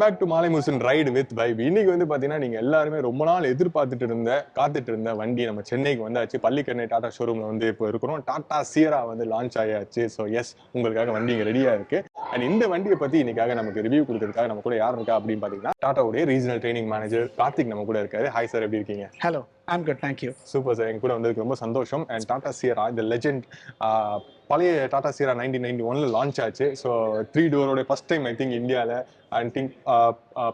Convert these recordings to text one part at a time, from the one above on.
Back to மாலை முரசன் ride with vibe. இன்னைக்கு வந்து பாத்தீங்கன்னா நீங்க எல்லாருமே ரொம்ப நாள் காத்துட்டு இருந்த வண்டி நம்ம சென்னைக்கு வந்தாச்சு. பள்ளிக்கரணை டாடா ஷோரூம்ல வந்து இப்போ இருக்கிறோம். டாடா சியரா வந்து லான்ச் ஆயாச்சு. ஸோ எஸ், உங்களுக்காக வண்டி இங்க ரெடியா இருக்கு. அண்ட் இந்த வண்டியை பத்தி இன்னைக்காக நமக்கு ரிவ்யூ கொடுக்கறதுக்காக நம்ம கூட யார் இருக்கா அப்படின்னு பாத்தீங்கன்னா டாடாவுடைய ரீஜனல் ட்ரைனிங் மேனேஜர் கார்த்திக் நம்ம கூட இருக்காரு. ஹாய் சார், எப்படி இருக்கீங்க? Hello, I'm good, thank you. Super sir, எங்க கூட வந்ததுக்கு ரொம்ப சந்தோஷம். அண்ட் டாடா சியரா இந்த லெஜெண்ட், பழைய டாடா சியரா 1991 லான்ச் ஆச்சு. ஸோ 3 டோரோட ஃபர்ஸ்ட் டைம் ஐ திங்க் இந்தியாவில் and think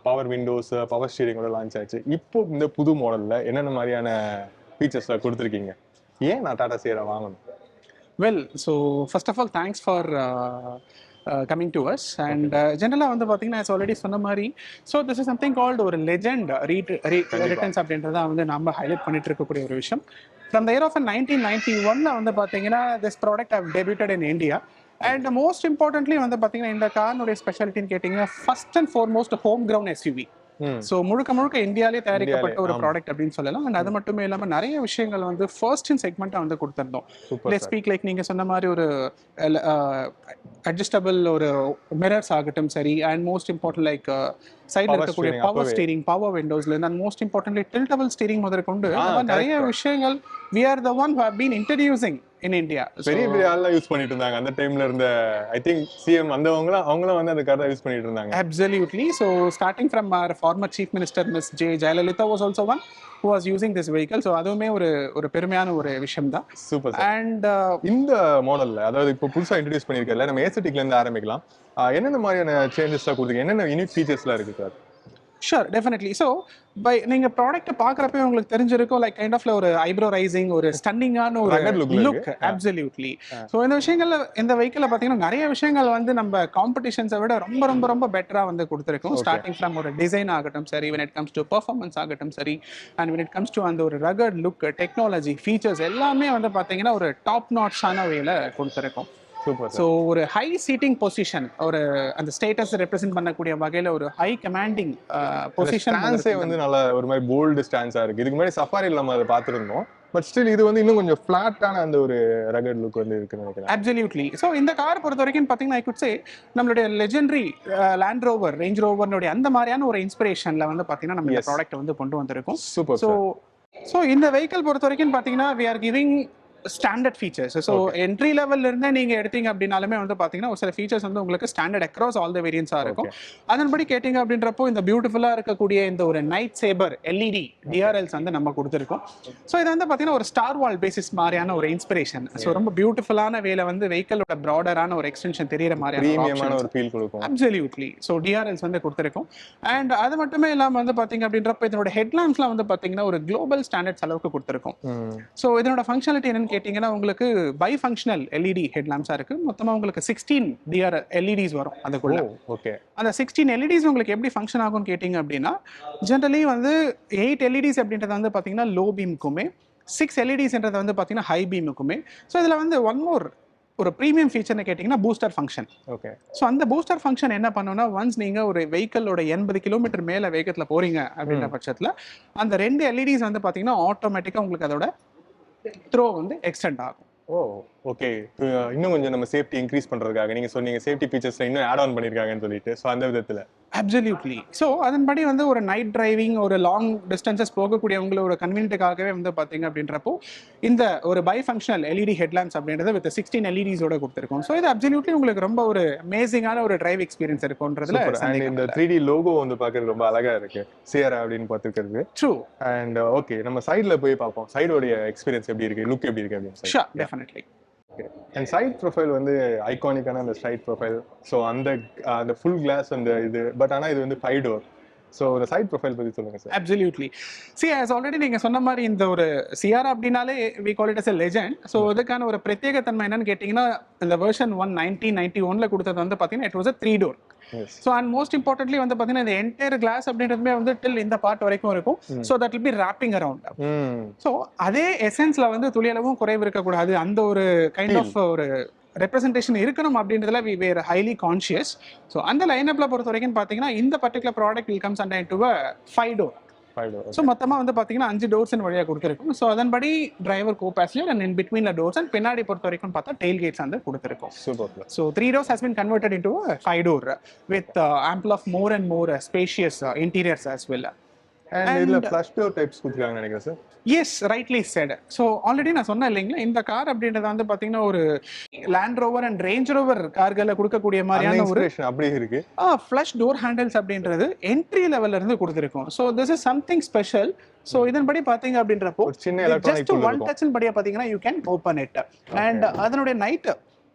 power windows, power ஸ்டீரிங்கோட லான்ச் ஆச்சு. இப்போ இந்த புது மாடலில் என்னென்ன மாதிரியான ஃபீச்சர்ஸ் கொடுத்துருக்கீங்க? ஏன் நான் டாடா சியரா வாங்கணும்? Well, so first of all thanks for coming to us. And ஜென்ரலாக வந்து பார்த்தீங்கன்னா ஆல்ரெடி சொன்ன மாதிரி, so this is something called ஒரு லெஜெண்ட் ரிட்டர்ன்ஸ் அப்படின்றத வந்து நம்ம ஹைலைட் பண்ணிட்டு இருக்கக்கூடிய ஒரு விஷயம். ஃப்ரம் த இயர் ஆஃப் 1991 வந்து பார்த்தீங்கன்னா this product have debuted in India. And most importantly வந்து பார்த்தீங்கன்னா இந்த கார்னுடைய ஸ்பெஷாலிட்டின்னு கேட்டிங்கன்னா first and foremost home ground SUV. So முழுக்க இந்தியாவிலே தயாரிக்கப்பட்ட ஒரு ப்ராடக்ட் அப்படின்னு சொல்லலாம். அண்ட் அது மட்டுமே இல்லாமல் நிறைய விஷயங்கள் வந்து ஃபர்ஸ்ட் இன் செக்மெண்ட்டாக வந்து கொடுத்துருந்தோம். லெட்ஸ் ஸ்பீக் லைக் நீங்கள் சொன்ன மாதிரி ஒரு அட்ஜஸ்டபிள் ஒரு மிரர்ஸ் ஆகட்டும் சரி, அண்ட் மோஸ்ட் இம்பார்ட்டன்ட் லைக் சைடில் இருக்கக்கூடிய பவர் ஸ்டீரிங், பவர் விண்டோஸ்ல and most importantly tiltable steering முதற்கொண்டு நிறைய விஷயங்கள் we are the one who have been introducing in India. பெரிய ஆளா யூஸ் பண்ணிட்டு இருந்தாங்க அந்த டைம்ல இருந்த ஐ திங்க் சிஎம் அவங்களும் வந்து அந்த காரை யூஸ் பண்ணிட்டு இருந்தாங்க. Absolutely. So starting from our former chief minister Miss J Jayalalitha was also one who was using this vehicle. So அதுவுமே ஒரு பெருமையான ஒரு விஷயம் தான். சூப்பர். அண்ட் இந்த மாடல்ல, அதாவது இப்போ புதுசா இன்ட்ரோடியூஸ் பண்ணிருக்கல, நம்ம ஏஸ்தெட்டிக்ல இருந்து ஆரம்பிக்கலாம். என்னென்ன மாதிரியான சேஞ்சஸ்லாம் கொடுத்தீங்க? என்னென்ன யூனிக் ஃபீச்சர்ஸ்லாம் இருக்கு சார்? Sure, definitely. ஸோ நீங்கள் ப்ராடக்ட் பார்க்குறப்ப உங்களுக்கு தெரிஞ்சிருக்கும் லைக் கைண்ட் ஆஃப்ல ஒரு ஐப்ரோ ரைசிங், ஒரு ஸ்டன்னிங்கான ஒரு லுக். அப்சல்யூட்லி. ஸோ இந்த விஷயங்கள்ல, இந்த வெஹிக்கிள் பார்த்தீங்கன்னா நிறைய விஷயங்கள் வந்து நம்ம காம்படிஷன்ஸை விட ரொம்ப பெட்டராக வந்து கொடுத்துருக்கோம். ஸ்டார்டிங் ஃப்ரம் ஒரு டிசைன் ஆகட்டும் சரி, when it comes to performance ஆகட்டும் சரி, and when it comes to அந்த ஒரு ரகட் லுக், டெக்னாலஜி, ஃபீச்சர்ஸ் எல்லாமே வந்து பார்த்தீங்கன்னா ஒரு டாப் நாட்ச்சான வேல கொடுத்துருக்கோம். ஸோ ஒரு ஹை சீட்டிங் பொசிஷன், ஒரு அந்த ஸ்டேட்டஸ் ரெப்ரசென்ட் பண்ணக்கூடிய வகையில் ஒரு ஹை கமாண்டிங் பொசிஷன் வந்து நல்ல ஒரு மாதிரி போல்டு ஸ்டான்ஸா இருக்கு. இதுக்கு முன்னாடி சஃபாரில நம்ம அதை பார்த்துருந்தோம். பட் ஸ்டில் இது வந்து இன்னும் கொஞ்சம் ஃபிளாட்டான அந்த ஒரு ரகட் லுக் வந்து இருக்குன்னு நினைக்கிறேன். அப்சல்யூட்லி. ஸோ இந்த கார் பொறுத்த வரைக்கும் பார்த்தீங்கன்னா ஐ குட் சே நம்மளுடைய லெஜெண்டரி லேண்ட் ரோவர், ரேஞ்ச் ரோவர்னுடைய அந்த மாதிரியான ஒரு இன்ஸ்பிரேஷன்ல வந்து பார்த்தீங்கன்னா நம்ம இந்த ப்ராடக்ட் வந்து கொண்டு வந்திருக்கோம். சூப்பர். ஸோ இந்த வெஹிக்கிள் பொறுத்த வரைக்கும் பார்த்தீங்கன்னா we are giving standard features. So entry லெவல்ல இருந்தே நீங்க எடுத்தீங்க அப்படின்னாலுமே வந்து பாத்தீங்கன்னா ஒரு சில ஃபீச்சர்ஸ் வந்து உங்களுக்கு ஸ்டாண்டர்ட் அக்ராஸ் ஆல் த வேரியன்ஸா இருக்கும். அதன்படி கேட்டீங்க அப்படின்றப்போ இந்த பியூட்டிஃபுல்லா இருக்கக்கூடிய இந்த ஒரு நைட் சேபர் எல்இடி டிஆர்எல்ஸ் வந்து நம்ம கொடுத்துருக்கோம். ஸோ இது வந்து பாத்தீங்கன்னா ஒரு ஸ்டார் வால் பேசிஸ் மாதிரியான ஒரு இன்ஸ்பிரேஷன். ஸோ ரொம்ப பியூட்டிஃபுல்லான வேலை வந்து வெஹிக்கிளோட ப்ராடரான ஒரு எக்ஸ்டென்ஷன் தெரியற மாதிரியான ஒரு ஃபீல் கொடுக்கும். அப்சல்யூட்லி. ஸோ டிஆர்எல்ஸ் வந்து கொடுத்துருக்கோம். அண்ட் அது மட்டுமே இல்லாம வந்து பாத்தீங்க அப்படின்றப்ப இதனோட ஹெட்லாம்ப்ஸ்லாம் வந்து பாத்தீங்கன்னா ஒரு குளோபல் ஸ்டாண்டர்ட்ஸ் அளவுக்கு கொடுத்துருக்கோம். ஸோ இதனோட ஃபங்க்ஷனாலிட்டி என்னன்னு கேட்டீங்கன்னா உங்களுக்கு பை ஃபங்க்ஷனல் எல்இடி ஹெட்லாம்ப்ஸா இருக்கு. மொத்தமா உங்களுக்கு 16 டிஆர் எல்இடிஸ் வரும் அதுக்குள்ள. ஓகே. அந்த 16 எல்இடிஸ் உங்களுக்கு எப்படி ஃபங்க்ஷன் ஆகும்னு கேட்டீங்க அப்படின்னா, ஜெனரலி வந்து 8 எல்இடிஸ் அப்படின்றது வந்து பாத்தீங்கன்னா லோ பீமுக்குமே, 6 எல்இடிஸ்ன்றது வந்து பாத்தீங்கன்னா ஹை பீமுக்குமே. ஸோ இதுல வந்து ஒன் மோர் ஒரு ப்ரீமியம் ஃபீச்சர்னு கேட்டிங்கன்னா பூஸ்டர் ஃபங்க்ஷன். ஓகே. ஸோ அந்த பூஸ்டர் ஃபங்க்ஷன் என்ன பண்ணுன்னா, ஒன்ஸ் நீங்கள் ஒரு வெஹிக்கிளோட 80 கிலோமீட்டர் மேலே வேகத்தில் போறீங்க அப்படின்ற பட்சத்தில் அந்த 2 எல்இடிஸ் வந்து பார்த்தீங்கன்னா ஆட்டோமேட்டிக்காக உங்களுக்கு அதோட த்ரோ வந்து எக்ஸ்டெண்ட் ஆகும். ஓகே. இன்னும் கொஞ்சம் நம்ம சேஃப்டி இன்க்ரீஸ் பண்றதுக்காக நீங்க சொன்னீங்க சேஃப்டி ஃபீச்சர்ஸ்ல இன்னும் ஆட் ஆன் பண்ணிருக்காங்கன்னு சொல்லிட்டு. சோ அந்த விதத்துல அப்சல்யூட்லி. ஸோ அதன்படி வந்து ஒரு நைட் டிரைவிங், ஒரு லாங் டிஸ்டன்சஸ் போகக்கூடியவங்களோட கன்வீனியன்ட்டுக்காகவே வந்து பார்த்தீங்க அப்படின்றப்போ இந்த ஒரு பை ஃபங்க்ஷனல் எல்இடி ஹெட்லாம்ப்ஸ் அப்படின்றத வித் 16 எல்இடிஸோட கொடுத்துருக்கோம். ஸோ இது அப்சல்யூட்லி உங்களுக்கு ரொம்ப ஒரு அமேசிங்கான ஒரு டிரைவ் எக்ஸ்பீரியன்ஸ் இருக்கும்ன்றதுல. இந்த 3D லோகோ வந்து பார்க்கறது ரொம்ப அழகா இருக்கு, சியரா அப்படின்னு பார்த்துக்கிறது. ட்ரூ. அண்ட் ஓகே, நம்ம சைடுல போய் பார்ப்போம். சைடோட எக்ஸ்பீரியன்ஸ் எப்படி இருக்கு, லுக் எப்படி இருக்கு அப்படின்னு. Sure, definitely. And side profile வந்து ஐகானிக்கான அந்த சைட் ப்ரொஃபைல். ஸோ அந்த ஃபுல் கிளாஸ் அந்த இது, பட் ஆனால் இது வந்து 5 டோர். ஸோ இந்த சைட் ப்ரொஃபைல் பற்றி சொல்லுங்க சார். அப்சல்யூட்லி. as ஆல்ரெடி நீங்கள் சொன்ன மாதிரி இந்த ஒரு சிஆர் அப்படின்னாலே we call it as a legend. So இதுக்கான ஒரு பிரத்யேக தன்மை என்னன்னு கேட்டிங்கன்னா, இந்த வெர்ஷன் 1991ல கொடுத்தது வந்து பார்த்தீங்கன்னா it was a 3 door. So and most importantly வந்து பார்த்தீங்கன்னா இந்த என்டையர் கிளாஸ் அப்படின்றதுமே வந்து டில் இந்த பார்ட் வரைக்கும் இருக்கும். So that will be wrapping around. So அதே எசன்ஸ்ல வந்து துளியளவும் குறைவு இருக்கக்கூடாது, அந்த ஒரு கைண்ட் ஆஃப் ஒரு ரெப்ரசன்டேஷன் இருக்கணும் அப்படின்றதுல we were highly conscious. So அந்த லைனப்ல பொறுத்த வரைக்கும் பார்த்தீங்கன்னா இந்த particular product will comes under into a 5 door. 5 door. So மொத்தமாக வந்து பார்த்தீங்கன்னா 5 டோர்ஸ் வழியாக கொடுத்துருக்கோம். ஸோ அதன்படி driver go passenger and in between doors and பின்னாடி பொறுத்த வரைக்கும் பார்த்தா டெயில் கேட்ஸ் வந்து கொடுத்துருக்கோம். Super. So 3 doors has been converted into a 5 door with ample of more and more spacious interiors as well. And இதுல flush door types கொடுத்துருக்காங்கன்னு நினைக்கிறேன் சார். Yes, rightly said. So already நான் சொன்னேன் இல்லைங்களா, இந்த கார் அப்படின்றது வந்து பார்த்தீங்கன்னா ஒரு Land Rover and Range Rover கார்களை கொடுக்கக்கூடிய மாதிரியான ஒரு அப்படியே இருக்கு. ஃப்ளஷ் டோர் ஹேண்டில்ஸ் அப்படின்றது என்ட்ரி லெவல்ல இருந்து கொடுத்துருக்கோம். So this is something special. So இதன்படி பார்த்தீங்க அப்படின்றப்போ ஜஸ்ட் ஒன் டச் படியா பார்த்தீங்கன்னா you can open it. And அதனுடைய நைட்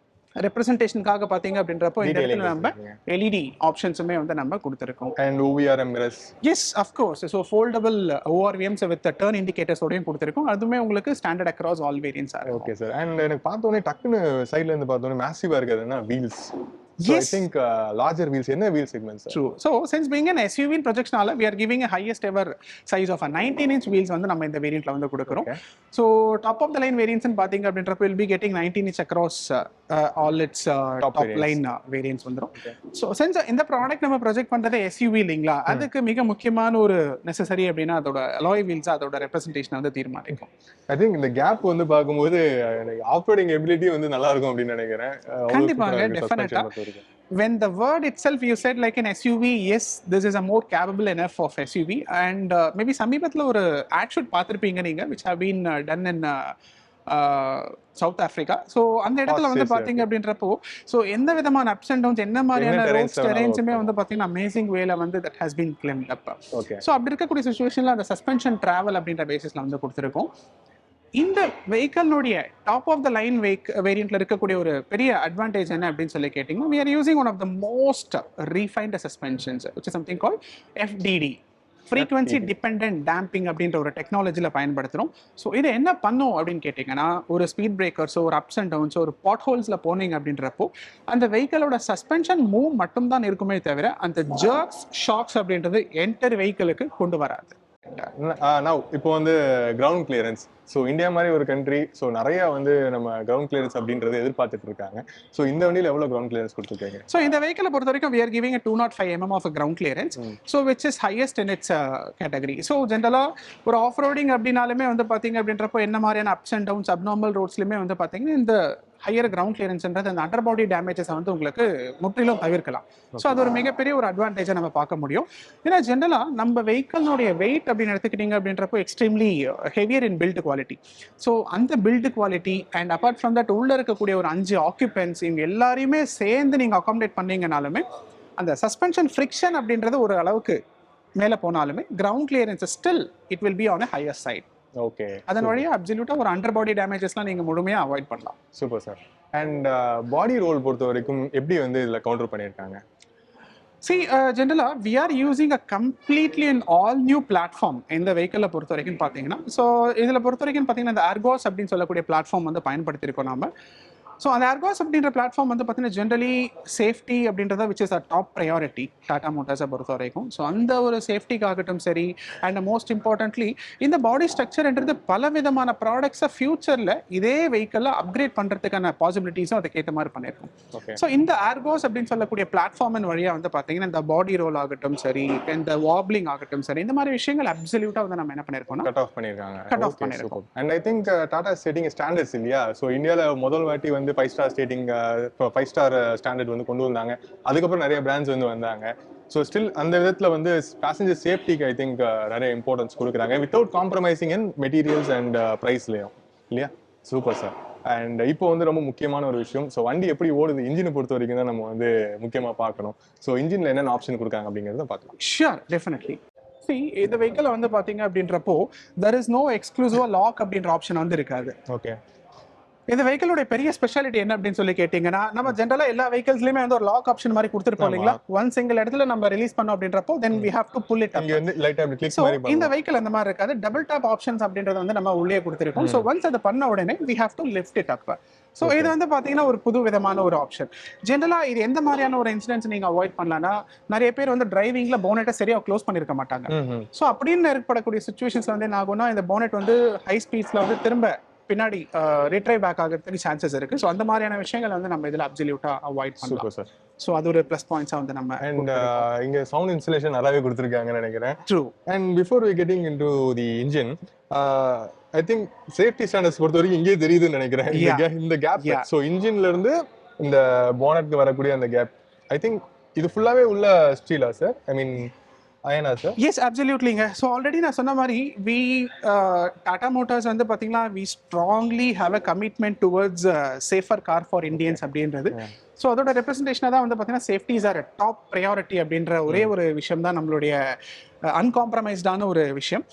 ரெப்ரசன்டேஷனுக்காக பாத்தீங்க அப்படின்றப்போ இந்த இடத்துல நம்ம எல்இடி ஆப்ஷன்ஸுமே வந்து நம்ம கொடுத்துருக்கோம். And OVRM mirrors. Yes, of course. So foldable ORVMs with turn இண்டிகேட்டர்ஸோடையும் கொடுத்துருக்கோம். அதுவுமே உங்களுக்கு standard across all variants. Okay sir. And எனக்கு பார்த்தோன்னே டக்குன்னு சைட்ல இருந்து பார்த்தோன்னே மேசிவா இருக்குதுன்னா wheels. So yes. I think larger wheels. என்ன wheel segments? True. So since being an SUV in projectionala, we are giving a highest ever size of a 19-inch wheels வந்து நம்ம இந்த வேரியன்ட்ல வந்து கொடுக்கிறோம். So top of the line variants ன்னு பாத்தீங்க அப்படின்றப்ப will be getting 19-inch across all its top line variants வந்துரும். So since இந்த ப்ராடக்ட் நம்ம ப்ரொஜெக்ட் பண்றது SUV இல்லீங்களா, அதுக்கு மிக முக்கியமான ஒரு நெசசரி அப்படின்னா அதோட alloy wheels அதோட ரெப்ரசன்டேஷன் வந்து தீர்மானிக்கும். I think இந்த கேப் வந்து பாக்கும்போது ஆஃப்-ரோடிங் எபிலிட்டி வந்து நல்லா இருக்கும் அப்படி நினைக்கிறேன். கண்டிப்பாங்க, டெஃபினட்டா. When the word itself you said like an SUV, yes, this is a more capable enough of SUV. And maybe சமீபத்துல ஒரு ad shoot பார்த்திருப்பீங்க நீங்க, which have been done in south Africa. So அந்த இடத்துல வந்து பாத்தீங்க அப்படின்றப்போ ஸோ எந்த விதமான அப்ஸ் அண்ட் டவுன்ஸ் என்ன மாதிரியான ரோட்ஸ் டெரெயின்ஸுமே வந்து பாத்தீங்கன்னா அமேசிங் வேல வந்து that has been climbed up. So அப்படி இருக்கக்கூடிய சுச்சுவேஷன்ல அந்த சஸ்பென்ஷன் டிராவல் அப்படின்ற பேசிஸ்ல வந்து கொடுத்துருக்கோம். இந்த வெஹிக்கல்னுடைய டாப் ஆஃப் த லைன் வேரியன்ட்ல இருக்கக்கூடிய ஒரு பெரிய அட்வான்டேஜ் என்ன அப்படின்னு சொல்லி கேட்டீங்கன்னா, we are using one of the most refined suspensions, which is something called FDD, frequency dependent damping அப்படின்ற ஒரு டெக்னாலஜியில் பயன்படுத்துகிறோம். ஸோ இது என்ன பண்ணும் அப்படின்னு கேட்டிங்கன்னா, ஒரு ஸ்பீட் பிரேக்கர்ஸோ ஒரு அப்ஸ் அண்ட் டவுன்ஸோ ஒரு பாட் ஹோல்ஸில் போனீங்க அப்படின்றப்போ அந்த வெஹிக்கலோட சஸ்பென்ஷன் மூவ் மட்டும்தான் இருக்குமே தவிர அந்த ஜர்க்ஸ் ஷாக்ஸ் அப்படின்றது என்டர் வெஹிக்கலுக்கு கொண்டு வராது. இப்போ வந்து கிரவுண்ட் கிளியரன்ஸ். ஸோ இந்தியா மாதிரி ஒரு கண்ட்ரி, ஸோ நிறைய வந்து நம்ம கிரவுண்ட் கிளியரன்ஸ் அப்படின்றது எதிர்பார்த்துட்டு இருக்காங்க. ஸோ இந்த வண்டியில் எவ்வளோ கிரவுண்ட் கிளியரன்ஸ் கொடுத்துருக்காங்க? ஸோ இந்த வெஹிக்கலை பொறுத்த வரைக்கும் we are giving a 205 mm of a ground clearance, so which is highest in its category. So ஜென்ரலாக ஒரு ஆஃப் ரோடிங் அப்படின்னாலுமே வந்து பார்த்தீங்க அப்படின்றப்போ என்ன மாதிரியான அப்ஸ் அண்ட் டவுன்ஸ் அப்நார்மல் ரோட்ஸ்லையுமே வந்து பார்த்தீங்கன்னா இந்த ஹையர் கிரவுண்ட் கிளியரன்ஸ்ன்றது அந்த அண்டர் பாடி டேமேஜஸ் வந்து உங்களுக்கு முற்றிலும் தவிர்க்கலாம். ஸோ அது ஒரு மிகப்பெரிய ஒரு அட்வான்டேஜை நம்ம பார்க்க முடியும். ஏன்னா ஜென்ரலாக நம்ம வெஹிக்கல்னுடைய வெயிட் அப்படின்னு எடுத்துக்கிட்டீங்க அப்படின்றப்போ extremely heavier in build quality. So அந்த build quality and apart from that உள்ள இருக்கக்கூடிய ஒரு 5 ஆக்குபென்ட்ஸ் இவங்க எல்லாரையுமே சேர்ந்து நீங்கள் அகாமடேட் பண்ணீங்கனாலுமே அந்த சஸ்பென்ஷன் ஃப்ரிக்ஷன் அப்படின்றது ஒரு அளவுக்கு மேலே போனாலுமே ground clearance still it will be on a higher side. Okay, அதன் வழியா அப்சல்யூட்டா ஒரு அண்டர் பாடி டேமேஜஸ்லாம் நீங்க முழுமையா அவாய்ட் பண்ணலாம். Super sir. And body role பொறுத்த வரைக்கும் எப்படி வந்து இதுல கவுண்டர் பண்ணியிருக்காங்க? See, generally, we are using a completely an all new platform இந்த வெஹிக்கிளை பொறுத்த வரைக்கும் பார்த்தீங்கன்னா, ஸோ இதில் பொறுத்த வரைக்கும் பார்த்தீங்கன்னா இந்த ஆர்கோஸ் அப்படின்னு சொல்லக்கூடிய பிளாட்ஃபார்ம் வந்து பயன்படுத்தியிருக்கோம் நாம. ஸோ அந்த ஆர்கோஸ் அப்படின்ற பிளாட்ஃபார்ம் வந்து பார்த்தீங்கன்னா ஜென்ரலி சேஃப்டி அப்படின்றத which is a top priority Tata மோட்டார்ஸை பொறுத்த வரைக்கும். ஸோ அந்த ஒரு சேஃப்டிக்காகட்டும் சரி, அண்ட் மோஸ்ட் இம்பார்ட்டன்ட்லி இந்த பாடி ஸ்ட்ரக்சர்ன்றது பல விதமான ப்ராடக்ட்ஸை ஃபியூச்சரில் இதே வெஹிக்கிளில் அப்கிரேட் பண்ணுறதுக்கான பாசிபிலிட்டிஸும் அதுக்கேற்ற மாதிரி பண்ணியிருக்கோம். ஸோ இந்த ஆர்கோஸ் அப்படின்னு சொல்லக்கூடிய பிளாட்ஃபார்மின் வழியாக வந்து பார்த்தீங்கன்னா இந்த பாடி ரோல் ஆகட்டும் சரி, இந்த வாப்லிங் ஆகட்டும் சரி, இந்த மாதிரி விஷயங்கள் அப்சல்யூட்டாக வந்து நம்ம என்ன பண்ணியிருக்கோம், கட் ஆஃப் பண்ணியிருக்கோம். And I think Tata setting standards இல்லையா? ஸோ இந்தியாவில் முதல் வாட்டி வந்து 5 ஸ்டார் ஸ்டாண்டர்ட் வந்து கொண்டு வந்தாங்க. அதுக்கப்புறம் நிறைய பிராண்ட்ஸ் வந்து வந்தாங்க. ஸோ ஸ்டில் அந்த விதத்தில் வந்து பேசஞ்சர் சேஃப்டிக்கு ஐ திங்க் நிறைய இம்பார்ட்டன்ஸ் கொடுக்குறாங்க without compromising in materials and ப்ரைஸ்லையும் இல்லையா? Super sir. அண்ட் இப்போ வந்து ரொம்ப முக்கியமான ஒரு விஷயம், ஸோ வண்டி எப்படி ஓடுது இன்ஜினை பொறுத்த வரைக்கும் தான் நம்ம வந்து முக்கியமாக பார்க்கணும். ஸோ இன்ஜினில் என்னென்ன ஆப்ஷன் கொடுக்காங்க அப்படிங்கிறத பார்க்கலாம். Sure, definitely. இந்த வெஹிக்கிள் வந்து பார்த்தீங்க அப்படின்றப்போ there is no exclusive lock அப்படின்ற ஆப்ஷன் வந்து இருக்காது. ஓகே, இந்த வெஹிக்கிளோட பெரிய ஸ்பெஷாலிட்டி என்ன அப்படின்னு சொல்லி கேட்டீங்கன்னா, நம்ம ஜென்ரலா எல்லா வெஹிக்கிள்ஸ்லயுமே வந்து ஒரு லாக் ஆப்ஷன் மாதிரி கொடுத்துருப்போம் இல்லைங்களா? ஒன் சிங்கிள் இடத்துல நம்ம ரிலீஸ் பண்ணோம் அப்படின்றப்போ தென் we have to pull it up. இங்க வந்து லைட்டா அப்படி கிளிக் மாதிரி பண்ணனும். இந்த வெஹிக்கிள் அந்த மாதிரி இருக்காது. டபுள் டாப் ஆப்ஷன்ஸ் அப்படின்றது வந்து நம்ம உள்ளே கொடுத்திருக்கோம். சோ ஒன்ஸ் அத பண்ண உடனே we have to lift it up. So இது வந்து பார்த்தீங்கன்னா ஒரு புது விதமான ஒரு ஆப்ஷன். ஜென்ரலாக இது எந்த மாதிரியான ஒரு இன்சிடென்ட்ஸ் நீங்கள் அவாய்ட் பண்ணலாம்னா, நிறைய பேர் வந்து டிரைவிங்கில் போனட்டை சரியாக க்ளோஸ் பண்ணியிருக்க மாட்டாங்க. ஸோ அப்படின்னு ஏற்படக்கூடிய சுச்சுவேஷன்ஸ் வந்து என்ன ஆகும்னா, இந்த போனட் வந்து ஹை ஸ்பீட்ஸில் வந்து திரும்ப பின்னாடி ரீட்ரை பேக் ஆகிறதுக்கு சான்சஸ் இருக்கு. ஸோ அந்த மாதிரியான விஷயங்களை வந்து நம்ம இதில் அப்சல்யூட்டா அவாய்ட் பண்ணலாம். Super sir. ஸோ அது ஒரு ப்ளஸ் பாயிண்ட்ஸாக வந்து நம்ம அண்ட் இங்க சவுண்ட் இன்சுலேஷன் நல்லாவே கொடுத்துருக்காங்கன்னு நினைக்கிறேன். True. And before we getting into the engine, I think safety standards பொறுத்த வரைக்கும் இங்கே தெரியுதுன்னு நினைக்கிறேன் இந்த கேப். ஸோ இன்ஜின்ல இருந்து இந்த போனட்க்கு வரக்கூடிய அந்த கேப், ஐ திங்க் இது ஃபுல்லாவே உள்ள ஸ்டீலா சார்? ஐ மீன் அயனா சார்? எஸ், அப்சல்யூட்லிங்க. ஸோ ஆல்ரெடி நான் சொன்ன மாதிரி டாடா மோட்டார்ஸ் வந்து பார்த்தீங்கன்னா we strongly have a commitment towards safer car for Indians அப்படின்றது. ஸோ அதோட ரெப்ரஸன்டேஷனாக தான் வந்து பார்த்தீங்கன்னா சேஃப்டிஸ் ஆர் டாப் ப்ரையாரிட்டி அப்படின்ற ஒரே ஒரு விஷயம் தான் நம்மளுடைய அன்காம்ப்ரமைஸ்டான ஒரு விஷயம்.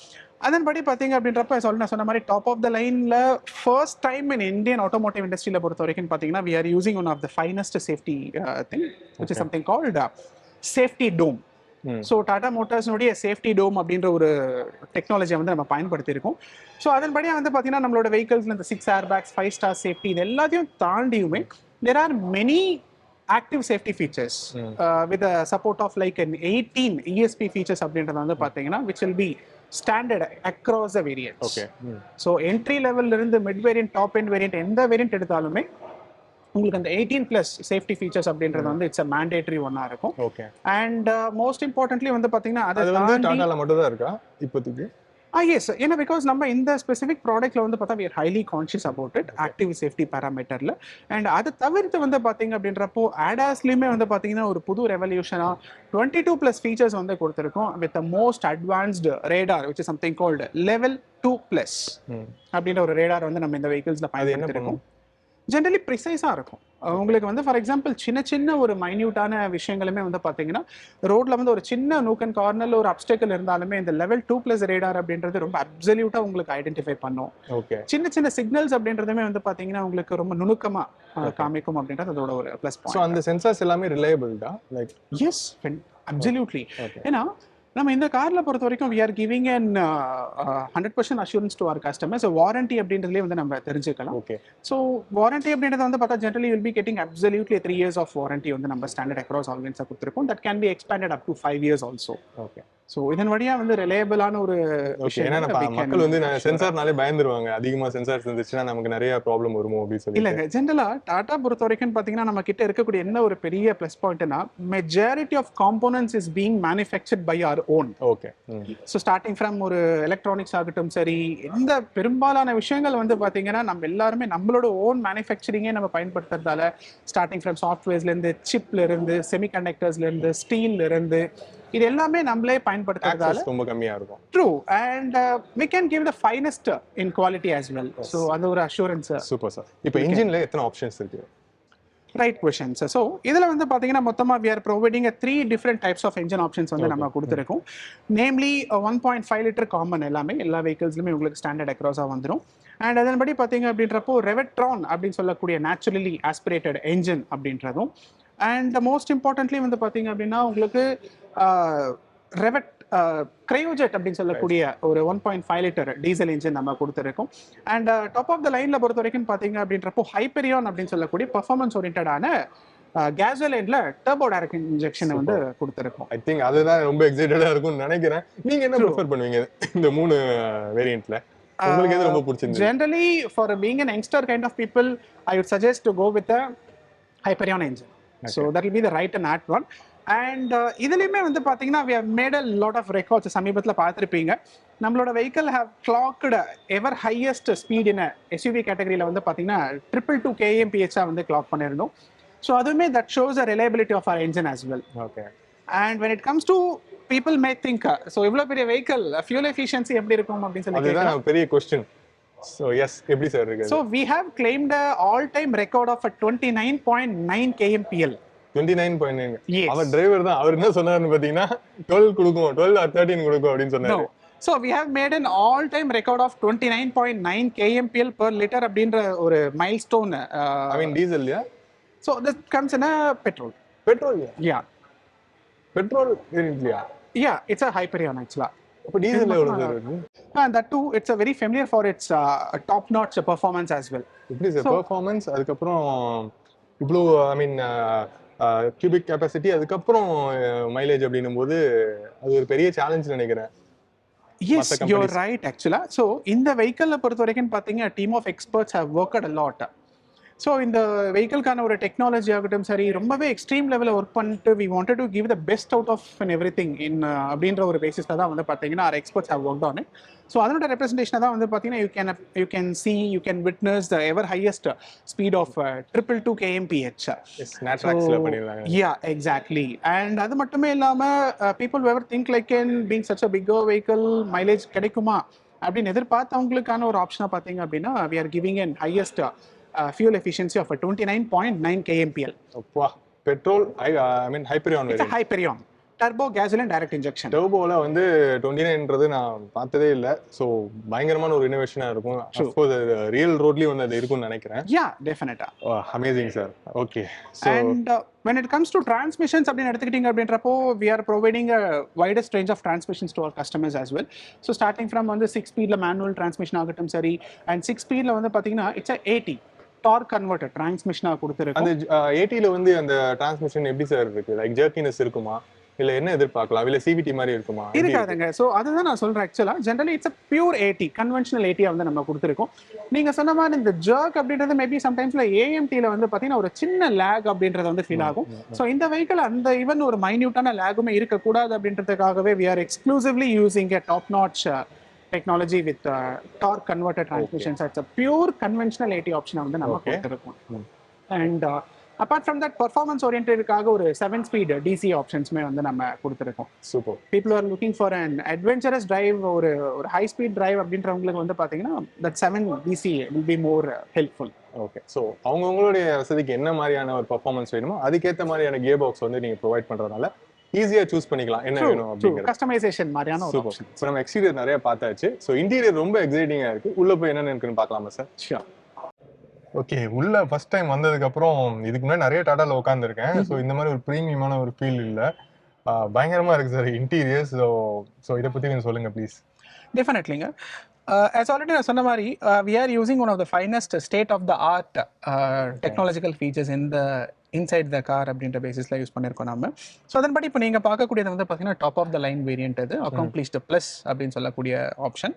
அதன்படி பார்த்தீங்க அப்படின்றப்ப நான் சொன்ன மாதிரி டாப் ஆஃப் த லைனில் first time in Indian automotive இண்டஸ்ட்ரியில் பொறுத்த வரைக்கும் பார்த்தீங்கன்னா we are using one of the finest safety thing which is something called safety dome. So Tata மோட்டார்ஸ்னுடைய சேஃப்டி டோம் அப்படின்ற ஒரு டெக்னாலஜியை வந்து நம்ம பயன்படுத்தியிருக்கோம். ஸோ அதன்படியாக வந்து பார்த்தீங்கன்னா நம்மளோட வெஹிக்கிள்ஸில் இந்த 6 ஏர்பேக்ஸ், 5 ஸ்டார் சேஃப்டி, இது எல்லாத்தையும் தாண்டியுமே there are many active safety features with the support of like an 18 ESP features அப்படின்றது வந்து பார்த்தீங்கன்னா which will be standard across the variants. Okay. So entry level இருந்து mid variant, top end variant, எந்த variant எடுத்தாலுமே உங்களுக்கு அந்த 18+ safety features அப்படின்றது வந்து இட்ஸ் a mandatory ஒன்னா இருக்கும். ஓகே. அண்ட் மோஸ்ட் இம்பார்ட்டன்ட்லி வந்து பார்த்தீங்கன்னா அது வந்து டாடால மட்டும் தான் இருக்கா இப்போதைக்கு? எஸ், ஏன்னா பிகாஸ் நம்ம இந்த ஸ்பெசிஃபிக் ப்ராடக்ட்ல வந்து பார்த்தா we are highly conscious about it active safety பேராமீட்டர்ல. அண்ட் அதை தவிர்த்து வந்து பார்த்தீங்க அப்படின்றப்போ ADASலயுமே வந்து பார்த்தீங்கன்னா ஒரு புது ரெவல்யூஷனா 22+ ஃபீச்சர்ஸ் வந்து கொடுத்துருக்கோம் with the most advanced radar which is something called level 2+ அப்படின்ற ஒரு ரேடார் வந்து நம்ம இந்த வெஹிக்கிள்ஸ்ல பயன்படுத்திருக்கோம். ஜென்ரலி ப்ரிசைஸாக இருக்கும். உங்களுக்கு வந்து ஃபார் எக்ஸாம்பிள் சின்ன ஒரு மைன்யூட்டான விஷயங்களுமே வந்து பார்த்தீங்கன்னா ரோட்ல வந்து ஒரு சின்ன நூக் அண்ட் கார்னர்ல ஒரு அப்டேக்கிள் இருந்தாலுமே இந்த லெவல் 2+ ரேடார் அப்படின்றது ரொம்ப அப்சல்யூட்டா உங்களுக்கு ஐடென்டிஃபை பண்ணும். சின்ன சிக்னல்ஸ் அப்படின்றதுமே வந்து பார்த்தீங்கன்னா உங்களுக்கு ரொம்ப நுணுக்கமா காமிக்கும் அப்படின்றது அதோட ஒரு ப்ளஸ் பாயிண்ட். ஸோ அந்த சென்சார்ஸ் எல்லாமே ரிலையபிள் தான்? Like yes, absolutely. ஏன்னா நம்ம இந்த கார்ல பொறுத்த வரைக்கும் we are giving an 100% assurance to our customers. Warranty அப்படின்றதுலேயே வந்து நம்ம தெரிஞ்சுக்கலாம். ஓகே. ஸோ வாரண்டி அப்படின்றத வந்து பார்த்தா generally will be getting absolutely 3 years of warranty வந்து நம்ம ஸ்டாண்டர்ட் அக்ராஸ் ஆல் வேரியண்ட்ஸாக கொடுத்துருக்கோம். That can be expanded up to 5 years also. Okay. So இதன் வழியா வந்து ரிலையபிளான ஒரு விஷயம். ஏன்னா மக்கள் வந்து சென்சார்னாலே பயந்துருவாங்க, அதிகமாக சென்சார்ஸ் இருந்துச்சுன்னா நமக்கு நிறைய ப்ராப்ளம் வருமோ அப்படின்னு சொல்லி. இல்லைங்க, ஜென்ரலா டாடா பொறுத்த வரைக்கும் பார்த்தீங்கன்னா நம்ம கிட்ட இருக்கக்கூடிய என்ன ஒரு பெரிய ப்ளஸ் பாயிண்ட்னா majority of components is being manufactured by our own. Okay. So starting from ஒரு எலக்ட்ரானிக்ஸ் ஆகட்டும் சரி, எந்த பெரும்பாலான விஷயங்கள் வந்து பார்த்தீங்கன்னா நம்ம எல்லாருமே நம்மளோட ஓன் மேனுஃபேக்சரிங்கே நம்ம பயன்படுத்துறதால ஸ்டார்டிங் ஃப்ரம் சாஃப்ட்வேர்ஸ்லேருந்து, சிப்ல இருந்து, செமிகண்டக்டர்ஸ்லேருந்து, ஸ்டீல்ல இருந்து, இது எல்லாமே நம்மளே பயன்படுத்துறதால ரொம்ப கம்மியா இருக்கும். True. And we can give the finest in quality as well. So அது ஒரு அஷூரன்ஸ். Super sir. இப்போ இன்ஜின்ல எத்தனை ஆப்ஷன்ஸ் இருக்கு? Right question sir. ஸோ இதில் வந்து பார்த்தீங்கன்னா மொத்தமாக we are providing 3 different types of engine options வந்து நம்ம கொடுத்துருக்கோம். நேம்லி 1.5 லிட்டர் காமன் எல்லா வெஹிக்கிள்ஸ்லுமே உங்களுக்கு ஸ்டாண்டர்ட் அக்ராஸாக வந்துடும். அண்ட் அதன்படி பார்த்தீங்க அப்படின்றப்போ ரெவட்ரான் அப்படின்னு சொல்லக்கூடிய நேச்சுரலி ஆஸ்பிரேட்டட் என்ஜின் அப்படின்றதும், அண்ட் மோஸ்ட் இம்பார்ட்டன்ட்லி வந்து பார்த்தீங்க அப்படின்னா உங்களுக்கு ரெவட் கிரையோஜெட் அப்படின்னு சொல்லக்கூடிய ஒரு 1.5 லிட்டர் டீசல் இன்ஜின் நம்ம கொடுத்துருக்கோம். அண்ட் டாப் ஆஃப் த லைன்ல பொறுத்த வரைக்கும் பார்த்தீங்க அப்படின்றப்போ ஹைப்பரியான் அப்படின்னு சொல்லக்கூடிய பெர்ஃபார்மன்ஸ் ஓரியன்டான கேஸ்வலைன்ல டர்போ டைரக்ட் இன்ஜெக்ஷன் வந்து கொடுத்துருக்கோம். ஐ திங்க் அதுதான் ரொம்ப எக்ஸைட்டடா இருக்கும்னு நினைக்கிறேன். நீங்க என்ன ப்ரிஃபர் பண்ணுவீங்க இந்த 3 வேரியன்ட்ல? உங்களுக்கு எது ரொம்ப பிடிச்சிருந்தது? Generally for being an youngster kind of people I would suggest to go with a Hyperion engine. So that will be the right and apt one. And இதுலயுமே வந்து பாத்தீங்கன்னா we have made a lot of records. சமீபத்துல பார்த்திருப்பீங்க, நம்மளோட vehicle have clocked ever highest speed in a SUV கேட்டகரியில வந்து பாத்தீங்கன்னா 222 kmph வந்து clock பண்ணிருந்தோம். So அதுவுமே that shows the reliability of our engine as well. Okay. And when it comes to people may think so இவ்வளவு பெரிய vehicle fuel efficiency எப்படி இருக்கும் அப்படின்னு சொல்லி அதுதான் பெரிய क्वेश्चन. So yes, எப்படி சார் இருக்கு? So we have claimed a all time record of 29.9 kmpl. 29.9. Our driver தான், அவர் என்ன சொன்னாருன்னு பாத்தீங்கன்னா 12 கொடுக்கும், 12 or 13 கொடுக்கும் அப்படின்னு சொன்னாரு. So we have made an all time record of 29.9 kmpl per liter அப்படின்ற ஒரு milestone. I mean diesel, yeah? So this comes in a petrol. Petrol, yeah? Petrol variant, yeah, it's a Hyperion actually. அப்ப டீசல்ல எவ்வளவு sir இருக்கு? And that too it's a very familiar for its top notch performance as well. எப்படி sir performance, அதுக்கு அப்புறம் இவ்ளோ ஐ மீன் cubic capacity, அதுக்கு அப்புறம் mileage அப்படினும்போது அது ஒரு பெரிய சேலஞ்ச் நினைக்கிறேன். Yes, you're right actually. So இந்த வெஹிக்கிளை பொறுத்த வரைக்கும் பார்த்தீங்க team of experts have worked a lot. So இந்த வெஹிக்கிள்கான ஒரு டெக்னாலஜி ஆகட்டும் சரி ரொம்பவே எக்ஸ்ட்ரீம் லெவலில் ஒர்க் பண்ணிட்டு we wanted to give the best out of and every thing in அப்படின்ற ஒரு பேசிஸில் தான் வந்து பார்த்தீங்கன்னா our experts have work on it. So அதனோட ரெப்ரஸன்டேஷனை தான் வந்து பார்த்தீங்கன்னா you can see you can witness the ever highest speed of 222 kmph. Yeah exactly. And அது மட்டுமே இல்லாமல் people ever think like can being such a bigger vehicle mileage கிடைக்குமா அப்படின்னு எதிர்பார்த்தவங்களுக்கான ஒரு ஆப்ஷனாக பார்த்தீங்க அப்படின்னா we are giving and highest fuel efficiency of a 29.9 kmpl. Petrol, I mean Hyperion. It's a Hyperion. Turbo gasoline direct injection. Turboல வந்து 29ன்றது நான் பார்த்ததே இல்ல. சோ பயங்கரமான ஒரு இனோவேஷனா இருக்கும். Of course ரியல் ரோட்லயே வந்து அது இருக்கும்னு நினைக்கிறேன். Yeah, definitely. Oh, amazing sir. Okay. So and when it comes to transmissions அப்படினு எடுத்துக்கிட்டீங்க அப்படின்றப்போ we are providing a widest range of transmissions to our customers as well. So starting from வந்து 6 speedல manual transmission ஆகட்டும் சரி and 6 speedல வந்து பாத்தீங்கன்னா it's a 80 dark converter டிரான்ஸ்மிஷனா கொடுத்திருக்கும். அந்த 80ல வந்து அந்த டிரான்ஸ்மிஷன் எப்படி சார் இருக்கு? லைக் ஜர்க்கினஸ் இருக்குமா இல்ல என்ன எதிர்பார்க்கலாம்? இல்ல சிவிடி மாதிரி இருக்குமா? இருக்காதுங்க. சோ அதுதான் நான் சொல்றேன். ஆக்சுவலா generally it's a pure 80 conventional 80 வந்து நம்ம கொடுத்திருக்கோம். நீங்க சொன்ன மாதிரி இந்த ஜர்க் அப்படின்றது மேபி சம்டைம்ஸ்ல AMT ல வந்து பாத்தீங்கன்னா ஒரு சின்ன லேக் அப்படின்றது வந்து ஃபீல் ஆகும். சோ இந்த வெஹிக்கிள் அந்த ஈவன் ஒரு மைன்யூட்டான லேகுமே இருக்க கூடாது அப்படின்றதுக்காகவே we are exclusively using a top notch technology with torque converter transmissions. It's a pure conventional 80 option வந்து நம்ம கொடுத்திருக்கோம். And apart from that performance orientedக்காக ஒரு 7 speed DC optionsமே வந்து நம்ம கொடுத்திருக்கோம். Super. People are looking for an adventurous drive ஒரு high speed drive அப்படின்றவங்களுக்கு வந்து பாத்தீங்கன்னா that 7 DC will be more helpful. Okay. So அவங்களுடைய வசதிக்கு என்ன மாதிரியான ஒரு பர்ஃபார்மன்ஸ் வேணுமோ அதுக்கேற்ற மாதிரியான கியர் பாக்ஸ் வந்து நீங்க ப்ரொவைட் பண்றதுனால ஈஸியா சூஸ் பண்ணிக்கலாம் என்ன வேணும் அப்படிங்கறது. கஸ்டமைசேஷன் மாதிரியான ஒரு ஆப்ஷன். சோ நம்ம எக்ஸ்டீரியர் நிறைய பார்த்தாச்சு. சோ இன்டீரியர் ரொம்ப எக்ஸைட்டிங்கா இருக்கு. உள்ள போய் என்ன இருக்குன்னு பார்க்கலாமா சார்? ஷூர். ஓகே. உள்ள ஃபர்ஸ்ட் டைம் வந்ததுக்கு அப்புறம் இதுக்கு முன்னாடி நிறைய டாடால உட்கார்ந்திருக்கேன். சோ இந்த மாதிரி ஒரு பிரீமியமான ஒரு ஃபீல் இல்ல. பயங்கரமா இருக்கு சார் இன்டீரியர். சோ இத பத்தி கொஞ்சம் சொல்லுங்க ப்ளீஸ். டெஃபினெட்லிங்க. as already நான் சொன்ன மாதிரி we are using one of the finest state of the art technological features in the inside the car அப்படின்ற பேசிஸ்ல யூஸ் பண்ணியிருக்கோம் நம்ம. ஸோ அதன்படி இப்போ நீங்கள் பார்க்கக்கூடியது வந்து பார்த்தீங்கன்னா top of the line variant அது அக்காம்ப்ளிஷ்டு ப்ளஸ் அப்படின்னு சொல்லக்கூடிய ஆப்ஷன்.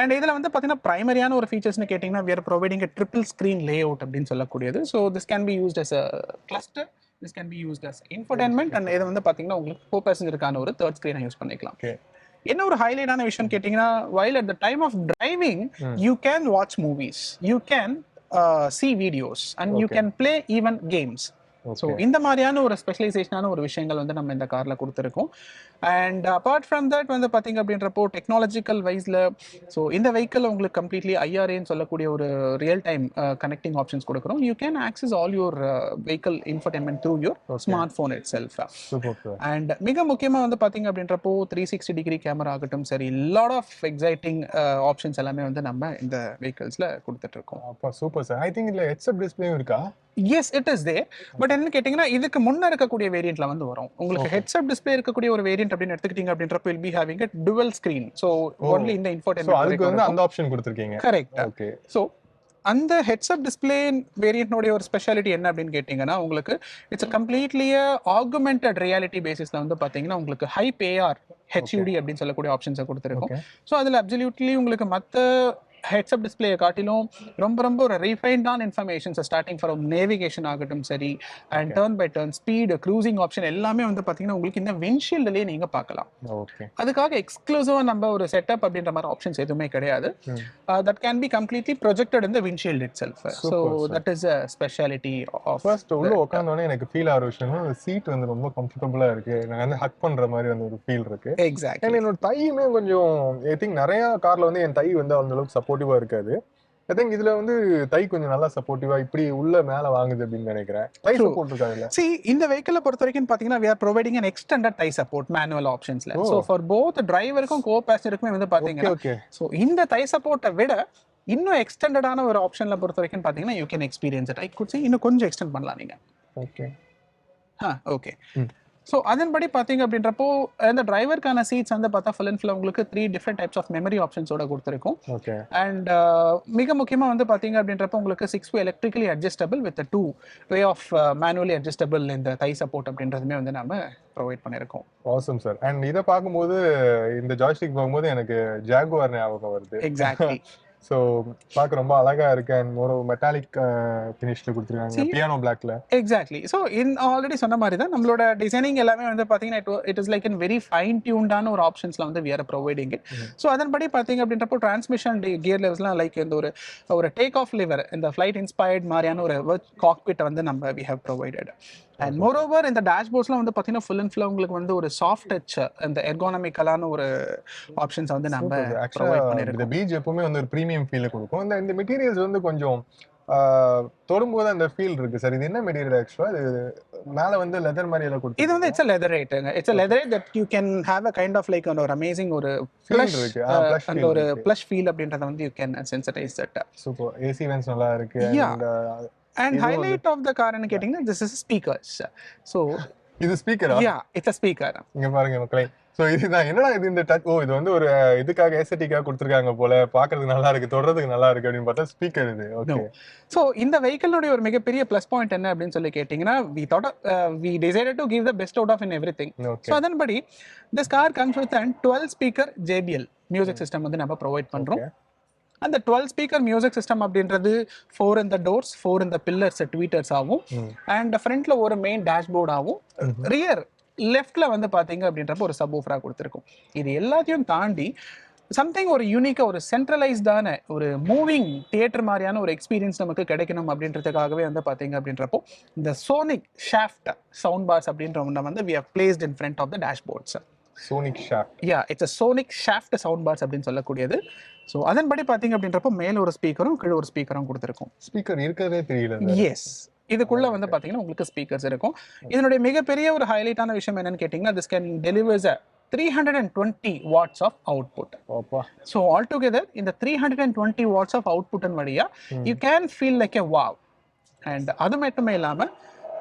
அண்ட் இதில் வந்து பார்த்தீங்கன்னா ப்ரைமரியான ஒரு ஃபீச்சர்ஸ்னு கேட்டிங்கன்னா we are providing a triple screen layout அப்படின்னு சொல்லக்கூடியது. So this can be used as a cluster, this can be used as infotainment and இது வந்து பார்த்தீங்கன்னா உங்களுக்கு கோ பேசஞ்சருக்கான ஒரு தேர்ட் ஸ்க்ரீனை யூஸ் பண்ணிக்கலாம். என்ன ஒரு ஹைலைட்டான விஷயம் கேட்டிங்கன்னா while at the time of driving you can watch movies, you can see videos and you can play even games. So இந்த மாதிரியான ஒரு ஸ்பெஷலைசேஷனான ஒரு விஷயங்கள் வந்து நம்ம இந்த கார்ல கொடுத்துருக்கோம். அண்ட் அப்பார்ட் ஃப்ரம் தட் வந்து பார்த்தீங்க அப்படின்றப்போ டெக்னாலஜிக்கல் வைஸ்ல ஸோ இந்த வெஹிக்கிள் உங்களுக்கு கம்ப்ளீட்லி ஐஆர்ஏன்னு சொல்லக்கூடிய ஒரு ரியல் டைம் கனெக்டிங் ஆப்ஷன்ஸ் கொடுக்குறோம். You can access all your vehicle infotainment through your smart phone it self. And மிக முக்கியமாக வந்து பார்த்தீங்க அப்படின்றப்போ 360 டிகிரி கேமரா ஆகட்டும் சரி லாட் ஆஃப் எக்ஸைட்டிங் ஆப்ஷன்ஸ் எல்லாமே வந்து நம்ம இந்த வெஹிக்கிள்ஸ்ல கொடுத்துட்டு இருக்கோம். அப்பா சூப்பர் சார். ஐ திங்க் இல்ல ஹெட்ஸ் அப் டிஸ்ப்ளேயும் இருக்கா? Yes it is there. But என்ன கேட்டிங்கன்னா இதுக்கு முன்ன இருக்கக்கூடிய வேரியன்ட்ல வந்து வரும் உங்களுக்கு ஹெட்ஸ் அப் டிஸ்ப்ளே இருக்கக்கூடிய ஒரு வேரியன்ட் அப்படின்னு எடுத்துக்கிட்டீங்க அப்படின்றப்ப will be having a dual screen. So only in the infotainment. So அதுக்கு வந்து அந்த ஆப்ஷன் கொடுத்திருக்கீங்க. கரெக்ட். ஓகே. So அந்த ஹெட்ஸ் அப் டிஸ்ப்ளே வேரியன்ட்னுடைய ஒரு ஸ்பெஷாலிட்டி என்ன அப்படின்னு கேட்டிங்கன்னா உங்களுக்கு இட்ஸ் கம்ப்ளீட்லி ஆகுமெண்டட் ரியாலிட்டி பேசிஸ்ல வந்து பார்த்தீங்கன்னா உங்களுக்கு ஹைப் ஏஆர் HUD அப்படின்னு சொல்லக்கூடிய ஆப்ஷன்ஸை கொடுத்துருக்கோம். ஸோ அதில் அப்சல்யூட்லி உங்களுக்கு மற்ற ஹெட்ஸ் அப் டிஸ்பிளே காட்டிலும் ரொம்ப ஒரு ரீஃபைன்டான இன்ஃபர்மேஷன்ஸ் ஸ்டார்டிங் ஃப்ரம் நேவிகேஷன் ஆகட்டும் சரி and turn by turn speed cruising option எல்லாமே வந்து பார்த்தீங்கன்னா உங்களுக்கு இந்த விண்ட்ஷீல்ட்லேயே நீங்கள் பார்க்கலாம். அதுக்காக எக்ஸ்க்ளூசிவாக நம்ம ஒரு செட்டப் அப்படின்ற மாதிரி ஆப்ஷன்ஸ் எதுவுமே கிடையாது. That can be completely projected in the windshield itself. So that is a speciality of. First உள்ள உட்கார்ந்தோடனே எனக்கு ஃபீல் ஆகிற விஷயம் சீட் வந்து ரொம்ப கம்ஃபர்டபுளாக இருக்கு. நான் வந்து ஹக் பண்ணுற மாதிரி வந்து ஒரு ஃபீல் இருக்கு. எக்ஸாக்ட்லி. என்னோட தையுமே கொஞ்சம் ஐ திங்க் நிறைய கார்ல வந்து என் தை வந்து அந்த அளவுக்கு சப்போர்ட்டிவா இருக்காது. ஐ திங்க் இதுல வந்து தை கொஞ்சம் நல்லா சப்போர்ட்டிவா இப்படி உள்ள மேல வாங்குது அப்படின்னு நினைக்கிறேன். தை சப்போர்ட் இருக்கா இல்ல? See இந்த வெஹிக்கிளை பொறுத்த வரைக்கும் பாத்தீங்கன்னா we are providing an extended thigh support manual optionsல. So for both டிரைவருக்கும் கோ பேசஞ்சருக்குமே வந்து பாத்தீங்கன்னா சோ இந்த தை சப்போர்ட்டை விட இன்னும் எக்ஸ்டெண்டடான ஒரு ஆப்ஷன்ல பொறுத்த வரைக்கும் பாத்தீங்கன்னா you can experience it. I could say இன்னும் கொஞ்சம் எக்ஸ்டெண்ட் பண்ணலாம் நீங்க. ஓகே. ஓகே. ஸோ அதன்படி பார்த்தீங்க அப்படின்றப்போ இந்த டிரைவருக்கான சீட்ஸ் வந்து பார்த்தா ஃபுல் அண்ட் ஃபுல் உங்களுக்கு 3 டிஃப்ரெண்ட் டைப்ஸ் ஆஃப் மெமரி ஆப்ஷன்ஸோட கொடுத்துருக்கும். ஓகே. அண்ட் மிக முக்கியமாக வந்து பார்த்தீங்க அப்படின்றப்போ உங்களுக்கு 6 way electrically adjustable with 2 way of manually adjustable இந்த தை சப்போர்ட் அப்படின்றதுமே வந்து நம்ம ப்ரொவைட் பண்ணியிருக்கோம். Awesome sir. அண்ட் இதை பார்க்கும்போது இந்த ஜாய்ஸ்டிக் பார்க்கும்போது எனக்கு ஜாகுவார் ஞாபகம் வருது. எக்ஸாக்ட்லி. ஸோ பார்க்க ரொம்ப அழகா இருக்கு. அண்ட் ஒரு மெட்டாலிக் ஃபினிஷ்ல கொடுத்துருக்காங்க, பியானோ பிளாக்ல. எக்ஸாக்ட்லி. ஸோ ஆல்ரெடி சொன்ன மாதிரி தான் நம்மளோட டிசைனிங் எல்லாமே வந்து பார்த்தீங்கன்னா it is like in very fine டியூன்டான ஒரு ஆப்ஷன்ஸ்ல வந்து we are providing it. So அதன்படி பார்த்தீங்க அப்படின்றப்போ டிரான்ஸ்மிஷன் கியர் லெவல்ஸ்லாம் லைக் இந்த ஒரு டேக் ஆஃப் லிவர் இந்த ஃபிளைட் இன்ஸ்பயர்ட் மாதிரியான ஒரு காக்பிட் வந்து நம்ம we have provided. And moreover இந்த டேஷ்போர்ட்ஸ்லாம் வந்து பார்த்தீங்கன்னா ஃபுல் அண்ட் ஃபுல் உங்களுக்கு வந்து ஒரு சாஃப்ட் டச் இந்த எர்கானமிக்கலான ஒரு ஆப்ஷன்ஸ் வந்து நம்ம ப்ரொவைட் பண்ணிருக்கோம். இந்த பீச் எப்பவுமே வந்து ஒரு பிரீமியம் ஃபீல் கொடுக்கும். இந்த மெட்டீரியல்ஸ் வந்து கொஞ்சம் தொடும்போது அந்த ஃபீல் இருக்கு சார். இது என்ன மெட்டீரியல் ஆக்சுவலா? இது மேல வந்து லெதர் மாதிரி எல்லாம் கொடுத்து. இது வந்து it's a leatherette. It's a leatherette that you can have a kind of like ஒரு amazing ஒரு plush இருக்கு. அந்த ஒரு plush feel அப்படின்றத வந்து you can sensitize that. Super. AC vents நல்லா இருக்கு. And highlight of the car ன்னு கேட்டிங்கன்னா this is speakers. So இது ஸ்பீக்கரா? yeah, it's a speaker. இங்க பாருங்க மக்களே. சோ இதுதான் என்னடா இது இந்த டச். இது வந்து ஒரு இதுக்காக எஸ்தெட்டிக்கா கொடுத்திருக்காங்க போல. பார்க்கிறதுக்கு நல்லா இருக்கு, தொடறதுக்கு நல்லா இருக்கு அப்படின்னு பார்த்தா ஸ்பீக்கர் இது. ஓகே. சோ இந்த வெஹிக்கிளோட ஒரு மிகப்பெரிய ப்ளஸ் பாயிண்ட் என்ன அப்படின்னு சொல்லி கேட்டிங்கன்னா we decided to give the best out of in everything. So அதன்படி this car comes with a 12 speaker JBL music system வந்து நம்ம ப்ரொவைட் பண்றோம். அந்த 12 ஸ்பீக்கர் மியூசிக் சிஸ்டம் அப்படின்றது 4 in the doors, 4 in the pillars tweeters ஆகும். And ஃப்ரண்ட்ல ஒரு main dashboard ஆகும். ரியர் லெஃப்ட்ல வந்து பாத்தீங்க அப்படின்றப்ப ஒரு சப்வூஃபரா கொடுத்துருக்கும். இது எல்லாத்தையும் தாண்டி சம்திங் ஒரு யூனிக்கா ஒரு சென்ட்ரலைஸ்டான ஒரு மூவிங் தியேட்டர் மாதிரியான ஒரு எக்ஸ்பீரியன்ஸ் நமக்கு கிடைக்கணும் அப்படின்றதுக்காகவே வந்து பாத்தீங்க அப்படின்றப்போ இந்த சோனிக் ஷாஃப்ட் சவுண்ட் பார்ஸ் அப்படின்ற ஒன்றை வந்து we have placed in front of the dashboards. Sonic shaft. Yeah, it's a sonic shaft sound bars அப்படின்னு சொல்லக்கூடியது. ஸோ அதன்படி பார்த்தீங்க அப்படின்றப்போ மேல ஒரு ஸ்பீக்கரும் கீழே ஒரு ஸ்பீக்கரும் கொடுத்துருக்கும். ஸ்பீக்கர் இருக்கிறதே தெரியல. எஸ், இதுக்குள்ள வந்து பார்த்தீங்கன்னா உங்களுக்கு ஸ்பீக்கர்ஸ் இருக்கும். இதனுடைய மிகப்பெரிய ஒரு ஹைலைட்டான விஷயம் என்னன்னு கேட்டிங்கன்னா this can delivers a 320 watts of output. So altogether இந்த 320 watts of output வழியா you can feel like a wow. And அது மட்டுமே இல்லாமல்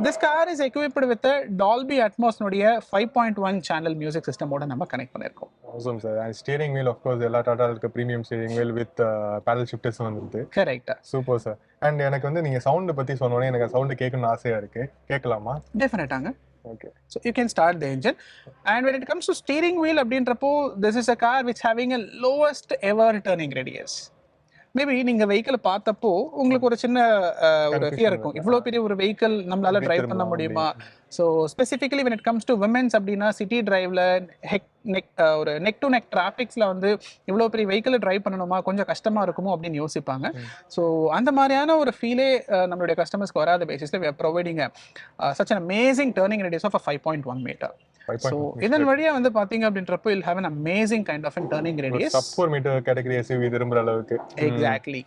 this car is equipped with a Dolby Atmos நோடைய 5.1 channel music system ஓட நம்ம கனெக்ட் பண்ணிருக்கோம். Awesome sir. And steering wheel of course எல்லா டாடா இருக்க premium steering wheel with paddle shifters வந்துருது. Correct. Super sir. And எனக்கு வந்து நீங்க சவுண்ட் பத்தி சொன்னோனே எனக்கு சவுண்ட் கேட்கணும்னு ஆசையா இருக்கு. கேட்கலாமா? டெஃபினட்டாங்க. Okay. So you can start the engine. And when it comes to steering wheel அப்படின்றப்போ this is a car which having a lowest ever turning radius. Maybe நீங்க வெஹிக்கிள் பார்த்தப்போ உங்களுக்கு ஒரு சின்ன ஒரு ஃபியர் இருக்கும். இவ்வளோ பெரிய ஒரு வெஹிக்கிள் நம்மளால டிரைவ் பண்ண முடியுமா? So specifically when it comes to women's அப்படின்னா சிட்டி டிரைவ்ல ஒரு நெக் டு நெக் டிராஃபிக்ஸ்ல வந்து இவ்வளோ பெரிய வெஹிக்கிள் டிரைவ் பண்ணணுமா, கொஞ்சம் கஷ்டமா இருக்குமோ அப்படின்னு யோசிப்பாங்க. ஸோ அந்த மாதிரியான ஒரு ஃபீலே நம்மளுடைய கஸ்டமர்ஸ்க்கு வராத பேசிஸ்ல we are providing such an amazing turning radius of a 5.1 meter. So இதன் வழியா வந்து பாத்தீங்க அப்படின்றப்போ you'll have an amazing kind of a turning radius. sub 4 meter category SUV திரும்புற அளவுக்கு. Exactly.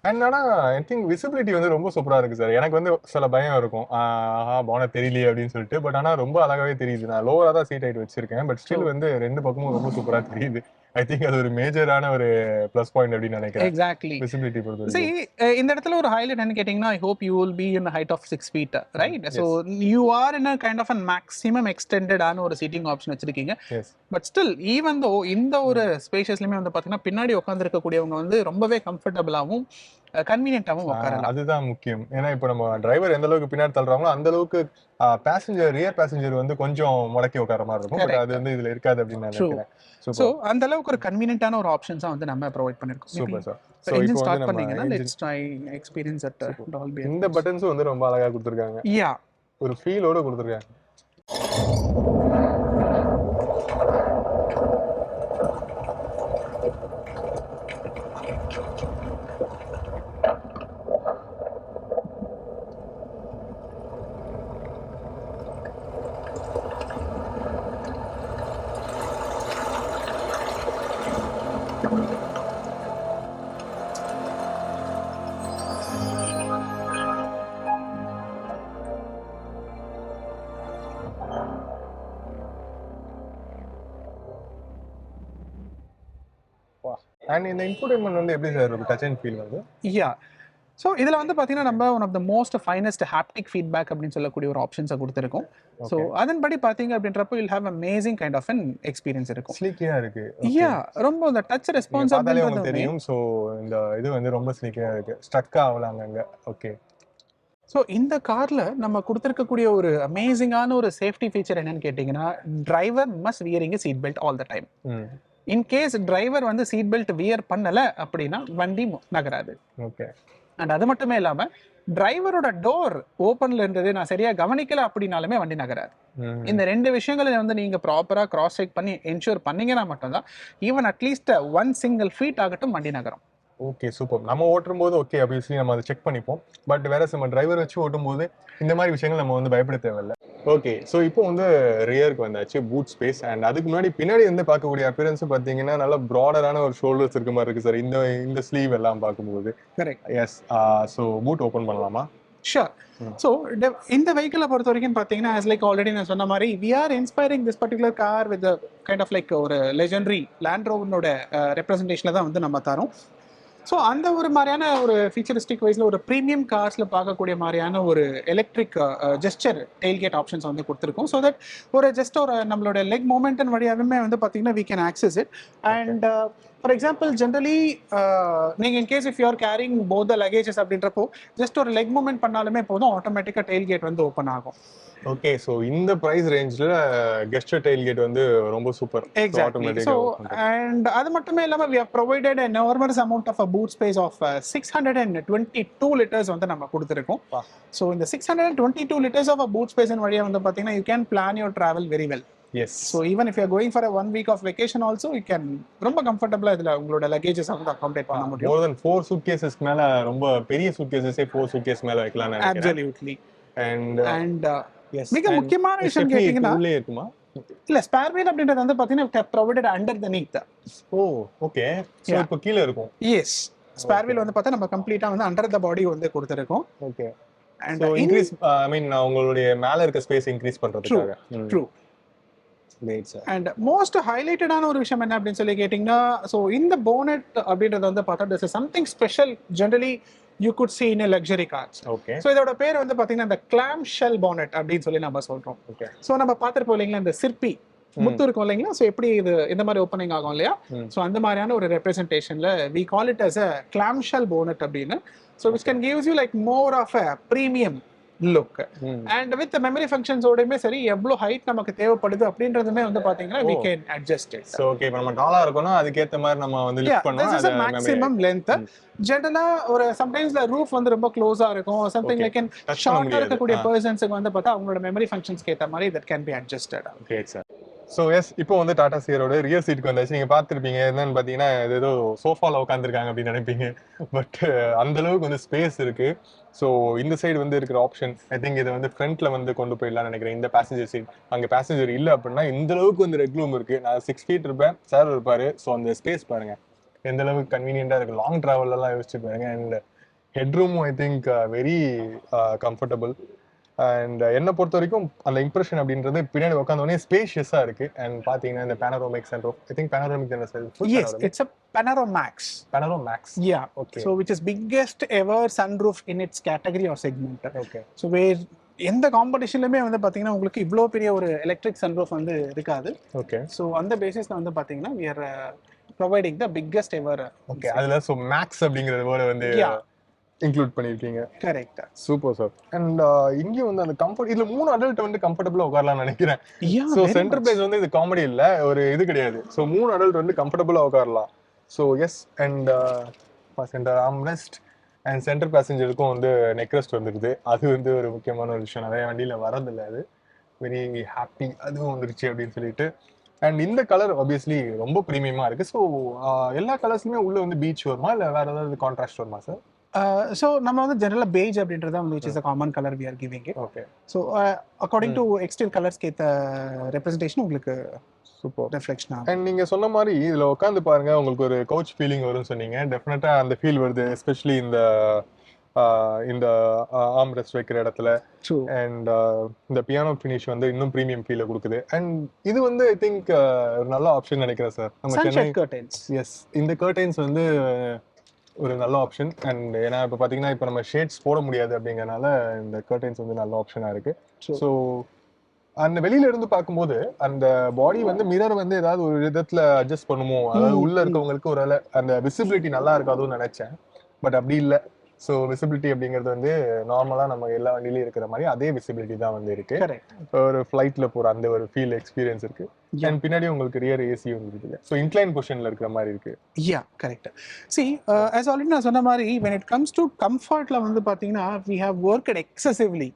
அண்ட் ஆனா ஐ திங்க் விசிபிலிட்டி வந்து ரொம்ப சூப்பரா இருக்கு சார். எனக்கு வந்து சில பயம் இருக்கும், போன தெரியலையே அப்படின்னு சொல்லிட்டு. பட் ஆனா ரொம்ப அழகாவே தெரியுது. நான் லோவரா தான் சீட் ஹைட் வச்சிருக்கேன், பட் ஸ்டில் வந்து ரெண்டு பக்கமும் ரொம்ப சூப்பரா தெரியுது. ஐ திங்க் அது ஒரு மேஜரான ஒரு ப்ளஸ் பாயிண்ட் அப்படின்னு நினைக்கிறேன். எக்ஸாக்ட்லி. விசிபிலிட்டி பொறுத்து இந்த இடத்துல ஒரு ஹைலைட் என்ன கேட்டிங்கன்னா, I hope you will be in height of 6 feet, right? So you are in a kind of a maximum எக்ஸ்டெண்டடான ஒரு சீட்டிங் ஆப்ஷன் வச்சிருக்கீங்க. பட் ஸ்டில் ஈவன் தோ இந்த ஒரு ஸ்பேஷஸ்லயுமே வந்து பார்த்தீங்கன்னா பின்னாடி உட்காந்துருக்கக்கூடியவங்க வந்து ரொம்பவே கம்ஃபர்டபுளாகவும் கன்வீனியன்ட்டாகவும் உட்காரலாம். அதுதான் முக்கியம். ஏன்னா இப்போ நம்ம டிரைவர் எந்த அளவுக்கு பின்னாடி தள்ளுறாங்களோ அந்த அளவுக்கு ரியர் பேசஞ்சர் வந்து கொஞ்சம் முடக்கி உட்கார மாதிரி இருக்கும். பட் அது வந்து இதுல இருக்காது அப்படின்னு நான் நினைக்கிறேன். சோ அந்த அளவுக்கு ஒரு கன்வீனியன்ட்டான ஒரு ஆப்ஷன்ஸா வந்து நம்ம ப்ரொவைட் பண்ணிருக்கோம். Super sir. So engine start பண்ணீங்கன்னா let's try experience at Dolby. இந்த பட்டன்ஸ் வந்து ரொம்ப அழகா கொடுத்திருக்காங்க. யா, ஒரு ஃபீலோட கொடுத்திருக்காங்க. அண்ட் இந்த இன்ஃபோடெயின்மென்ட் வந்து எப்படி சார் இருக்கு? டச் அண்ட் ஃபீல் வந்து? யா, ஸோ இதில் வந்து பார்த்தீங்கன்னா நம்ம one of the most finest haptic feedback அப்படின்னு சொல்லக்கூடிய ஒரு ஆப்ஷன்ஸை கொடுத்துருக்கோம். ஸோ அதன்படி பார்த்தீங்க அப்படின்றப்போ you'll have amazing kind of an experience இருக்கும். ஸ்லீக்கியா இருக்கு. யா ரொம்ப இந்த டச் ரெஸ்பான்ஸ் அப்படின்றது தெரியும். ஸோ இந்த இது வந்து ரொம்ப ஸ்லீக்கியா இருக்கு, ஸ்ட்ரக் ஆகலாங்க அங்க. ஓகே. ஸோ இந்த கார்ல நம்ம கொடுத்துருக்கக்கூடிய ஒரு அமேசிங்கான ஒரு சேஃப்டி ஃபீச்சர் என்னன்னு கேட்டிங்கன்னா, driver must wearing seat belt all the time. In case driver வந்து சீட் பெல்ட் வியர் பண்ணல அப்படின்னா வண்டி நகராது. ஓகே. அண்ட் அது மட்டுமே இல்லாம டிரைவரோட டோர் ஓப்பன்ல இருந்தது நான் சரியா கவனிக்கல அப்படின்னாலுமே வண்டி நகராது. இந்த 2 விஷயங்களை வந்து நீங்க ப்ராப்பரா கிராஸ் செக் பண்ணி என்ஷூர் பண்ணீங்கன்னா மட்டும்தான் ஈவன் அட்லீஸ்ட் 1 single feet ஆகட்டும் வண்டி நகரும். Okay, super. நம்ம ஓட்டும் போது ஓகே ஆப்வியஸ்லி நம்ம அதை செக் பண்ணிப்போம். பட் வேற நம்ம டிரைவர் வச்சு ஓட்டும் போது இந்த மாதிரி விஷயங்கள் நம்ம வந்து பயப்பட தேவையில்லை. ஓகே, ஸோ இப்போ வந்து ரியருக்கு வந்தாச்சு பூட் ஸ்பேஸ். அண்ட் அதுக்கு பின்னாடி வந்து பார்க்கக்கூடிய அப்பியரன்ஸ் பார்த்தீங்கன்னா நல்லா ப்ராடரான ஒரு ஷோல்டர்ஸ் இருக்க மாதிரி இருக்கு சார் இந்த ஸ்லீவ் எல்லாம் பார்க்கும்போது. Correct. Yes. So boot open பண்ணலாமா? ஷூர். ஸோ இந்த வெஹிக்கிளை பொறுத்த வரைக்கும் பார்த்தீங்கன்னா as like ஆல்ரெடி நான் சொன்ன மாதிரி we are inspiring this particular car with a kind of like ஒரு legendary Land Roverனோட ரெப்ரசன்டேஷனில் தான் வந்து நம்ம தரோம். ஸோ அந்த ஒரு மாதிரியான ஒரு ஃபீச்சரிஸ்டிக் வைஸில் ஒரு ப்ரீமியம் கார்ஸில் பார்க்கக்கூடிய மாதிரியான ஒரு எலக்ட்ரிக் ஜெஸ்டர் டெயில்கேட் ஆப்ஷன்ஸ் வந்து கொடுத்துருக்கோம். ஸோ தட் ஒரு ஜஸ்ட் ஒரு நம்மளோட லெக் மூமெண்டன் வழியாகவே வந்து பார்த்தீங்கன்னா we can access it. And for example generally நீங்கள் in case if you are carrying both the luggages அப்படின்றப்போ ஜஸ்ட் ஒரு லெக் மூமெண்ட் பண்ணாலுமே போதும் ஆட்டோமேட்டிக்காக டெயில்கேட் வந்து ஓப்பன் ஆகும். ஓகே, ஸோ இந்த ப்ரைஸ் ரேஞ்சில் கெஸ்டர் டெயில்கேட் வந்து ரொம்ப சூப்பர். எக்ஸாக்ட்லி. ஸோ அண்ட் அது மட்டுமே இல்லாமல் we have provided an enormous amount of a boot space of 622 liters வந்து நம்ம கொடுத்துருக்கோம். ஸோ இந்த 622 liters of a boot space வழியாக வந்து பார்த்தீங்கன்னா you can plan your travel very well. Yes. So even if you are going for a 1 week of vacation also you can ரொம்ப கம்ஃபர்ட்டபிளா இதுல உங்களோட லக்கேஜஸ் வந்து அகாமடேட் பண்ண முடியும். more than 4 suitcases மேல ரொம்ப பெரிய suitcases 4 suitcase மேல வைக்கலாம்னு நினைக்கிறேன். Absolutely. and yes, மிக முக்கியமான விஷயம் கேட்டிங்கன்னா உள்ளே இருக்குமா? இல்ல ஸ்பேர் வீல் அப்படின்றது வந்து பாத்தீங்கன்னா provided underneath. ஓ ஓகே. சோ இப்போ கீழ இருக்கும். Yes. ஸ்பேர் வீல் வந்து பார்த்தா நம்ம கம்ப்ளீட்டா வந்து அண்டர் த பாடி வந்து கொடுத்திருக்கோம். Okay. and increase I mean உங்களுடைய மேல இருக்க ஸ்பேஸ் இன்க்ரீஸ் பண்றதுக்காக. True. அண்ட் மோஸ்ட் ஹைலைட்டடான ஒரு விஷயம் என்ன அப்படின்னு சொல்லி கேட்டிங்கன்னா, ஸோ இந்த போனட் அப்படின்றது வந்து பார்த்தா this is something special generally you could see in luxury cars. Okay. So இதோட பேர் வந்து பார்த்தீங்கன்னா இந்த கிளாம் ஷெல் போனட் அப்படின்னு சொல்லி நம்ம சொல்றோம். ஓகே. ஸோ நம்ம பார்த்துருப்போம் இல்லைங்களா இந்த சிற்பி முத்து இருக்கும் இல்லைங்களா, ஸோ எப்படி இது இந்த மாதிரி ஓப்பனிங் ஆகும் இல்லையா, ஸோ அந்த மாதிரியான ஒரு ரெப்ரஸன்டேஷன்ல we call it as a clam shell bonnet அப்படின்னு. So which can gives you like more of a premium look and with memory functions ஓடமே சரி எவ்வளவு ஹைட் நமக்கு தேவைப்படுது அப்படின்றதுமே வந்து பாத்தீங்கன்னா we can adjust it. So okay, இப்ப நம்ம டாலா இருக்கோம்னா அதுக்கு ஏத்த மாதிரி நம்ம வந்து லிஃப்ட் பண்ணனும். this is a maximum length. ஜெனரலா ஒரு சம்டைம்ஸ் the roof வந்து ரொம்ப க்ளோஸா இருக்கும், something like an ஷார்ட்டா இருக்கக்கூடிய பர்சன்ஸ்க்கு வந்து பார்த்தா அவங்களோட மெமரி ஃபங்க்ஷன்ஸ்க்கு ஏத்த மாதிரி that can be adjusted. Okay sir. So yes, இப்போ வந்து டாடா சியரோட ரியர் சீட்டுக்கு வந்தாச்சு. நீங்கள் பார்த்துருப்பீங்க என்னன்னு பார்த்தீங்கன்னா இது ஏதோ சோஃபாவில் உட்காந்துருக்காங்க அப்படின்னு நினைப்பீங்க. பட் அந்த அளவுக்கு வந்து ஸ்பேஸ் இருக்கு. ஸோ இந்த சைடு வந்து இருக்கிற ஆப்ஷன் ஐ திங்க் இதை வந்து ஃப்ரண்ட்ல வந்து கொண்டு போயிடலாம்னு நினைக்கிறேன். இந்த பேசஞ்சர் சீட் அங்கே பேசஞ்சர் இல்லை அப்படின்னா இந்த அளவுக்கு வந்து ரெக் ரூம் இருக்கு. நான் 6 feet இருப்பேன், சார் இருப்பாரு. ஸோ அந்த ஸ்பேஸ் பாருங்க எந்த அளவுக்கு கன்வீனியன்டா இருக்கு. லாங் டிராவல்லாம் யோசிச்சு பாருங்க. அண்ட் ஹெட் ரூமும் I think very comfortable. And என்னை பொறுத்த வரைக்கும் அந்த இம்ப்ரெஷன் அப்படின்றது பின்னாடி உட்காந்தோடனே ஸ்பேஷியஸா இருக்கு. அண்ட் பாத்தீங்கன்னா இந்த panoramic sunroof, I think panoramic தான sir? Yes, it's a Panoramax. Panoramax. Yeah. Okay. So which is biggest ever sunroof in its category or segment. Okay. So where எந்த காம்படிஷன்லயுமே வந்து பாத்தீங்கன்னா உங்களுக்கு இவ்வளோ பெரிய ஒரு எலக்ட்ரிக் சன்ரூஃப் வந்து இருக்காது. ஓகே. ஸோ அந்த பேசிஸ்ல வந்து பாத்தீங்கன்னா we are providing the biggest ever. Okay. அதுல சோ மேக்ஸ் அப்படிங்கறது போல வந்து இன்க்ளூட் பண்ணிருக்கீங்க. கரெக்ட். Super sir. அண்ட் இங்க வந்து அந்த கம்ஃபர்ட் இதுல 3 அடல்ட் வந்து கம்ஃபர்ட்டபிளா உட்காரலாம்னு நினைக்கிறேன். சோ சென்டர் பேஸ் வந்து இது காமெடி இல்ல, ஒரு இது கிடையாது. சோ 3 அடல்ட் வந்து கம்ஃபர்ட்டபிளா உட்காரலாம். So yes. And centre armrest and centre பேசஞ்சருக்கும் வந்து நெக் ரெஸ்ட் வந்துருது. அது வந்து ஒரு முக்கியமான ஒரு விஷயம். நிறைய வண்டியில வரதில்லை, அது வெரி ஹாப்பி அதுவும் வந்துருச்சு அப்படின்னு சொல்லிட்டு. அண்ட் இந்த கலர் ஆப்வியஸ்லி ரொம்ப ப்ரீமியமா இருக்கு. ஸோ எல்லா கலர்ஸ்லுமே உள்ள வந்து பீச் வருமா இல்லை வேற ஏதாவது கான்ட்ராஸ்ட் வருமா சார்? ஸோ நம்ம வந்து ஜெனரலாக பேஜ் அப்படின்றத வந்து which is a common colour we are giving it. Okay. So according to exterior கலர்ஸ்க்கு ஏற்ற ரெப்ரஸன்டேஷன் உங்களுக்கு சூப்பர் ரிஃப்ளெக்ஷன் ஆகும். அண்ட் நீங்க சொன்ன மாதிரி இதுல உட்காந்து பாருங்க உங்களுக்கு ஒரு கவுச் ஃபீலிங் வரும்னு சொன்னீங்க. டெஃபினட்டா அந்த ஃபீல் வருது, எஸ்பெஷலி இந்த ஆர்ம் ரெஸ்ட் வைக்கிற இடத்துல. அண்ட் இந்த பியானோ ஃபினிஷ் வந்து இன்னும் ப்ரீமியம் ஃபீலை கொடுக்குது. அண்ட் இது வந்து ஐ திங்க் ஒரு நல்ல ஆப்ஷன் நினைக்கிறேன் சார். நம்ம சென்னை கர்டைன்ஸ். எஸ், இந்த கர்டைன்ஸ் வந்து ஒரு நல்ல ஆப்ஷன். அண்ட் ஏன்னா இப்போ பார்த்தீங்கன்னா இப்போ நம்ம ஷேட்ஸ் போட முடியாது அப்படிங்கறனால இந்த கர்டைன்ஸ் வந்து நல்ல ஆப்ஷனா இருக்கு. ஸோ அந்த வெளியில இருந்து பார்க்கும்போது அந்த பாடி வந்து மிரர் வந்து ஏதாவது ஒரு விதத்துல அட்ஜஸ்ட் பண்ணுமோ, அதாவது உள்ள இருக்கவங்களுக்கு ஒரு அந்த விசிபிலிட்டி நல்லா இருக்காதுன்னு நினைச்சேன். பட் அப்படி இல்லை. ஸோ விசிபிலிட்டி அப்படிங்கிறது வந்து நார்மலா நம்ம எல்லா வண்டியிலயும் இருக்கிற மாதிரி அதே விசிபிலிட்டி தான் வந்து இருக்கு. ஒரு ஃபிளைட்ல போற அந்த ஒரு ஃபீல் எக்ஸ்பீரியன்ஸ் இருக்கு. அண்ட் பின்னாடி உங்களுக்கு ரியர் ஏசியும் இருக்குது. ஸோ இன்க்ளைன் பொசிஷன்ல இருக்கிற மாதிரி இருக்கு. Yeah correct. C as already நான் சொன்ன மாதிரி when it comes to comfortல வந்து பாத்தீங்கன்னா we have worked excessively.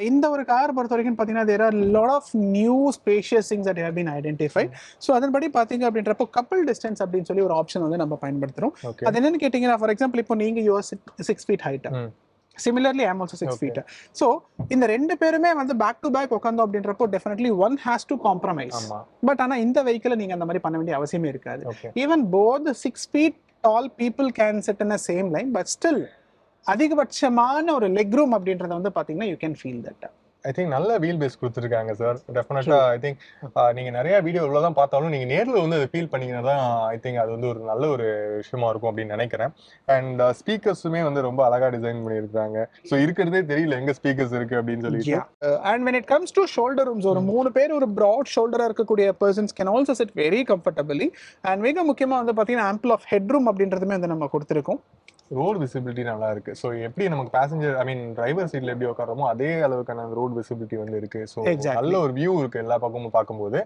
இந்த ஒரு கார் பொறுத்த வரைக்கும் பாத்தீங்கன்னா there are lot of new spacious things that have been identified. So அதன்படி பாத்தீங்க அப்படின்றப்போ couple distance அப்படின்னு சொல்லி ஒரு ஆப்ஷன் வந்து நம்ம பயன்படுத்துறோம். அது என்னன்னு கேட்டீங்கன்னா ஃபார் எக்ஸாம்பிள் இப்போ நீங்க you 6 feet height. Similarly, I am also 6 feet. So, இந்த ரெண்டு பேருமே வந்து பேக் டு பேக் உட்காந்தோம் அப்படின்றப்போ definitely one has to compromise. But ஆனா இந்த வெஹிக்கிள் நீங்க அந்த மாதிரி பண்ண வேண்டிய அவசியமே இருக்காது. Even both the 6 feet tall people can sit in a same line, but still அதிகபட்சமான ஒரு லெக் ரூம் அப்படின்றத வந்து பாத்தீங்கன்னா you can feel that. I think நல்ல வீல் பேஸ் கொடுத்துருக்காங்க சார். டெஃபினட்டா ஐ திங்க் நீங்க நிறைய வீடியோ இவ்வளவுதான் பார்த்தாலும் நீங்க நேர்ல வந்து அதை ஃபீல் பண்ணீங்கன்னா தான் ஐ திங்க் அது வந்து ஒரு நல்ல ஒரு விஷயமா இருக்கும் அப்படின்னு நினைக்கிறேன். அண்ட் ஸ்பீக்கர்ஸுமே வந்து ரொம்ப அழகா டிசைன் பண்ணியிருக்காங்க. ஸோ இருக்கிறதே தெரியல எங்க ஸ்பீக்கர்ஸ் இருக்கு அப்படின்னு சொல்லிட்டு. And when it comes to shoulder rooms, ஒரு 3 பேர் ஒரு ப்ராட் ஷோல்டரா இருக்கக்கூடிய persons can also sit very comfortably. And மிக முக்கியமா வந்து பாத்தீங்கன்னா ஆம்பிள் ஆஃப் ஹெட் ரூம் அப்படின்றதுமே வந்து நம்ம கொடுத்துருக்கோம். ரோட் விசிபிலிட்டி நல்லா இருக்கு. ஸோ எப்படி நமக்கு பேசஞ்சர் ஐ மீன் டிரைவர் சீட்ல எப்படி உட்காரமோ அதே அளவுக்கான ரோட் விசிபிலிட்டி வந்து இருக்கு. ஸோ நல்ல ஒரு வியூ இருக்கு எல்லா பக்கமும் பார்க்கும்போது.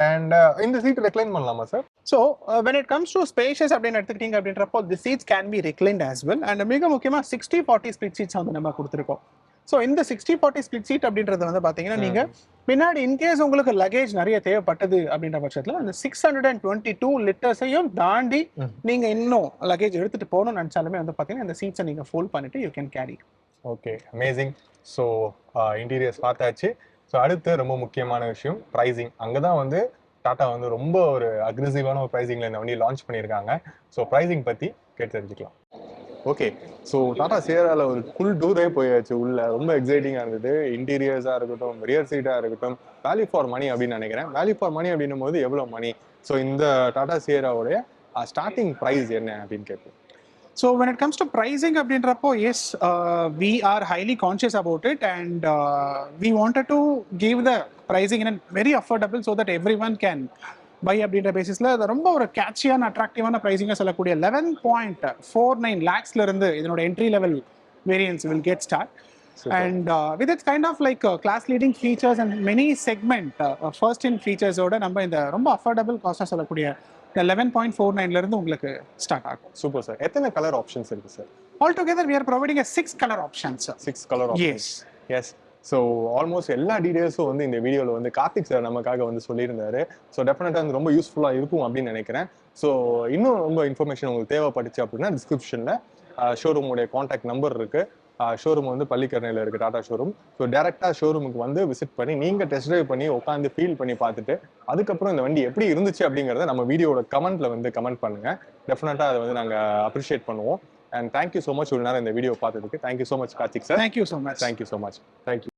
அண்ட் இந்த சீட் ரெக்ளைன் பண்ணலாமா sir? So when it comes to spacious அப்படின்னு எடுத்துக்கிட்டீங்க அப்படின்றப்போ the seats can be reclined as well. And மிக முக்கியமா 60-40 split seats வந்து நம்ம கொடுத்துருக்கோம். ஸோ இந்த 60-40 ஸ்பிளிட் சீட் அப்படின்றது வந்து பார்த்தீங்கன்னா நீங்கள் பின்னாடி இன்கேஸ் உங்களுக்கு லகேஜ் நிறைய தேவைப்பட்டது அப்படின்ற பட்சத்தில் அந்த 622 லிட்டர்ஸையும் தாண்டி நீங்கள் இன்னும் லகேஜ் எடுத்துகிட்டு போகணும்னு நினச்சாலுமே வந்து பார்த்தீங்கன்னா இந்த சீட்ஸை நீங்கள் ஃபோல்ட் பண்ணிட்டு you can carry. Okay, amazing. So interiors பார்த்தாச்சு. ஸோ அடுத்து ரொம்ப முக்கியமான விஷயம் ப்ரைஸிங். அங்கே தான் வந்து டாடா வந்து ரொம்ப ஒரு அக்ரெசிவான ஒரு ப்ரைஸிங்கில் இந்த வண்டி லான்ச் பண்ணியிருக்காங்க. ஸோ ப்ரைஸிங் பற்றி கேட்டு தெரிஞ்சுக்கலாம். ஓகே, ஸோ டாடா சியரால ஒரு ஃபுல் டூரே போயாச்சு. உள்ள ரொம்ப எக்ஸைட்டிங்காக இருந்தது. இன்டீரியர்ஸாக இருக்கட்டும், ரியர் சீட்டாக இருக்கட்டும், வேல்யூ ஃபார் மணி அப்படின்னு நினைக்கிறேன். வேல்யூ ஃபார் மணி அப்படின்னும் போது எவ்வளோ மணி? ஸோ இந்த டாடா சியராவுடைய ஸ்டார்டிங் ப்ரைஸ் என்ன அப்படின்னு கேட்போம். So when it comes to pricing அப்படின்றப்போ yes, we are highly conscious about it and we wanted to give the pricing in a very affordable so that everyone can buy அப்படின்ற பேசிஸ்ல அது ரொம்ப ஒரு கேட்சியான அட்ராக்டிவான ப்ரைஸிங்காக சொல்லக்கூடிய 11.49 lakhsல இருந்து இதனோட entry level variance will get start. And with its kind of like class leading features and many segment first in features ஓட நம்ம இந்த ரொம்ப affordable காஸ்ட்டாக சொல்லக்கூடிய 11.49 இருந்து உங்களுக்கு ஸ்டார்ட் ஆகும். Super sir. எத்தனை கலர் ஆப்ஷன்ஸ் இருக்கு sir? All together we are providing a 6 color options. 6 color options. Yes. So almost எல்லா டீடைல்ஸும் வந்து இந்த வீடியோவில் வந்து கார்த்திக் சார் நமக்காக வந்து சொல்லியிருந்தாரு. ஸோ டெஃபினட்டாக வந்து ரொம்ப யூஸ்ஃபுல்லாக இருக்கும் அப்படின்னு நினைக்கிறேன். ஸோ இன்னும் ரொம்ப இன்ஃபர்மேஷன் உங்களுக்கு தேவைப்பட்டுச்சு அப்படின்னா டிஸ்கிரிப்ஷனில் ஷோரூமுடைய காண்டாக்ட் நம்பர் இருக்குது. ஷோரூம் வந்து பள்ளிக்கரணையில் இருக்குது, டாடா ஷோரூம். ஸோ டேரெக்டாக ஷோரூமுக்கு வந்து விசிட் பண்ணி நீங்கள் டெஸ்ட் ட்ரைவ் பண்ணி உட்காந்து ஃபீல் பண்ணி பார்த்துட்டு அதுக்கப்புறம் இந்த வண்டி எப்படி இருந்துச்சு அப்படிங்கிறத நம்ம வீடியோட கமெண்ட்டில் வந்து கமெண்ட் பண்ணுங்கள். டெஃபினட்டாக அதை வந்து நாங்கள் அப்ரிஷியேட் பண்ணுவோம். And thank you so much. ஒரு நேரம் இந்த வீடியோ பார்த்ததுக்கு thank you so much Karthik sir. Thank you so much. Thank you so much. Thank you.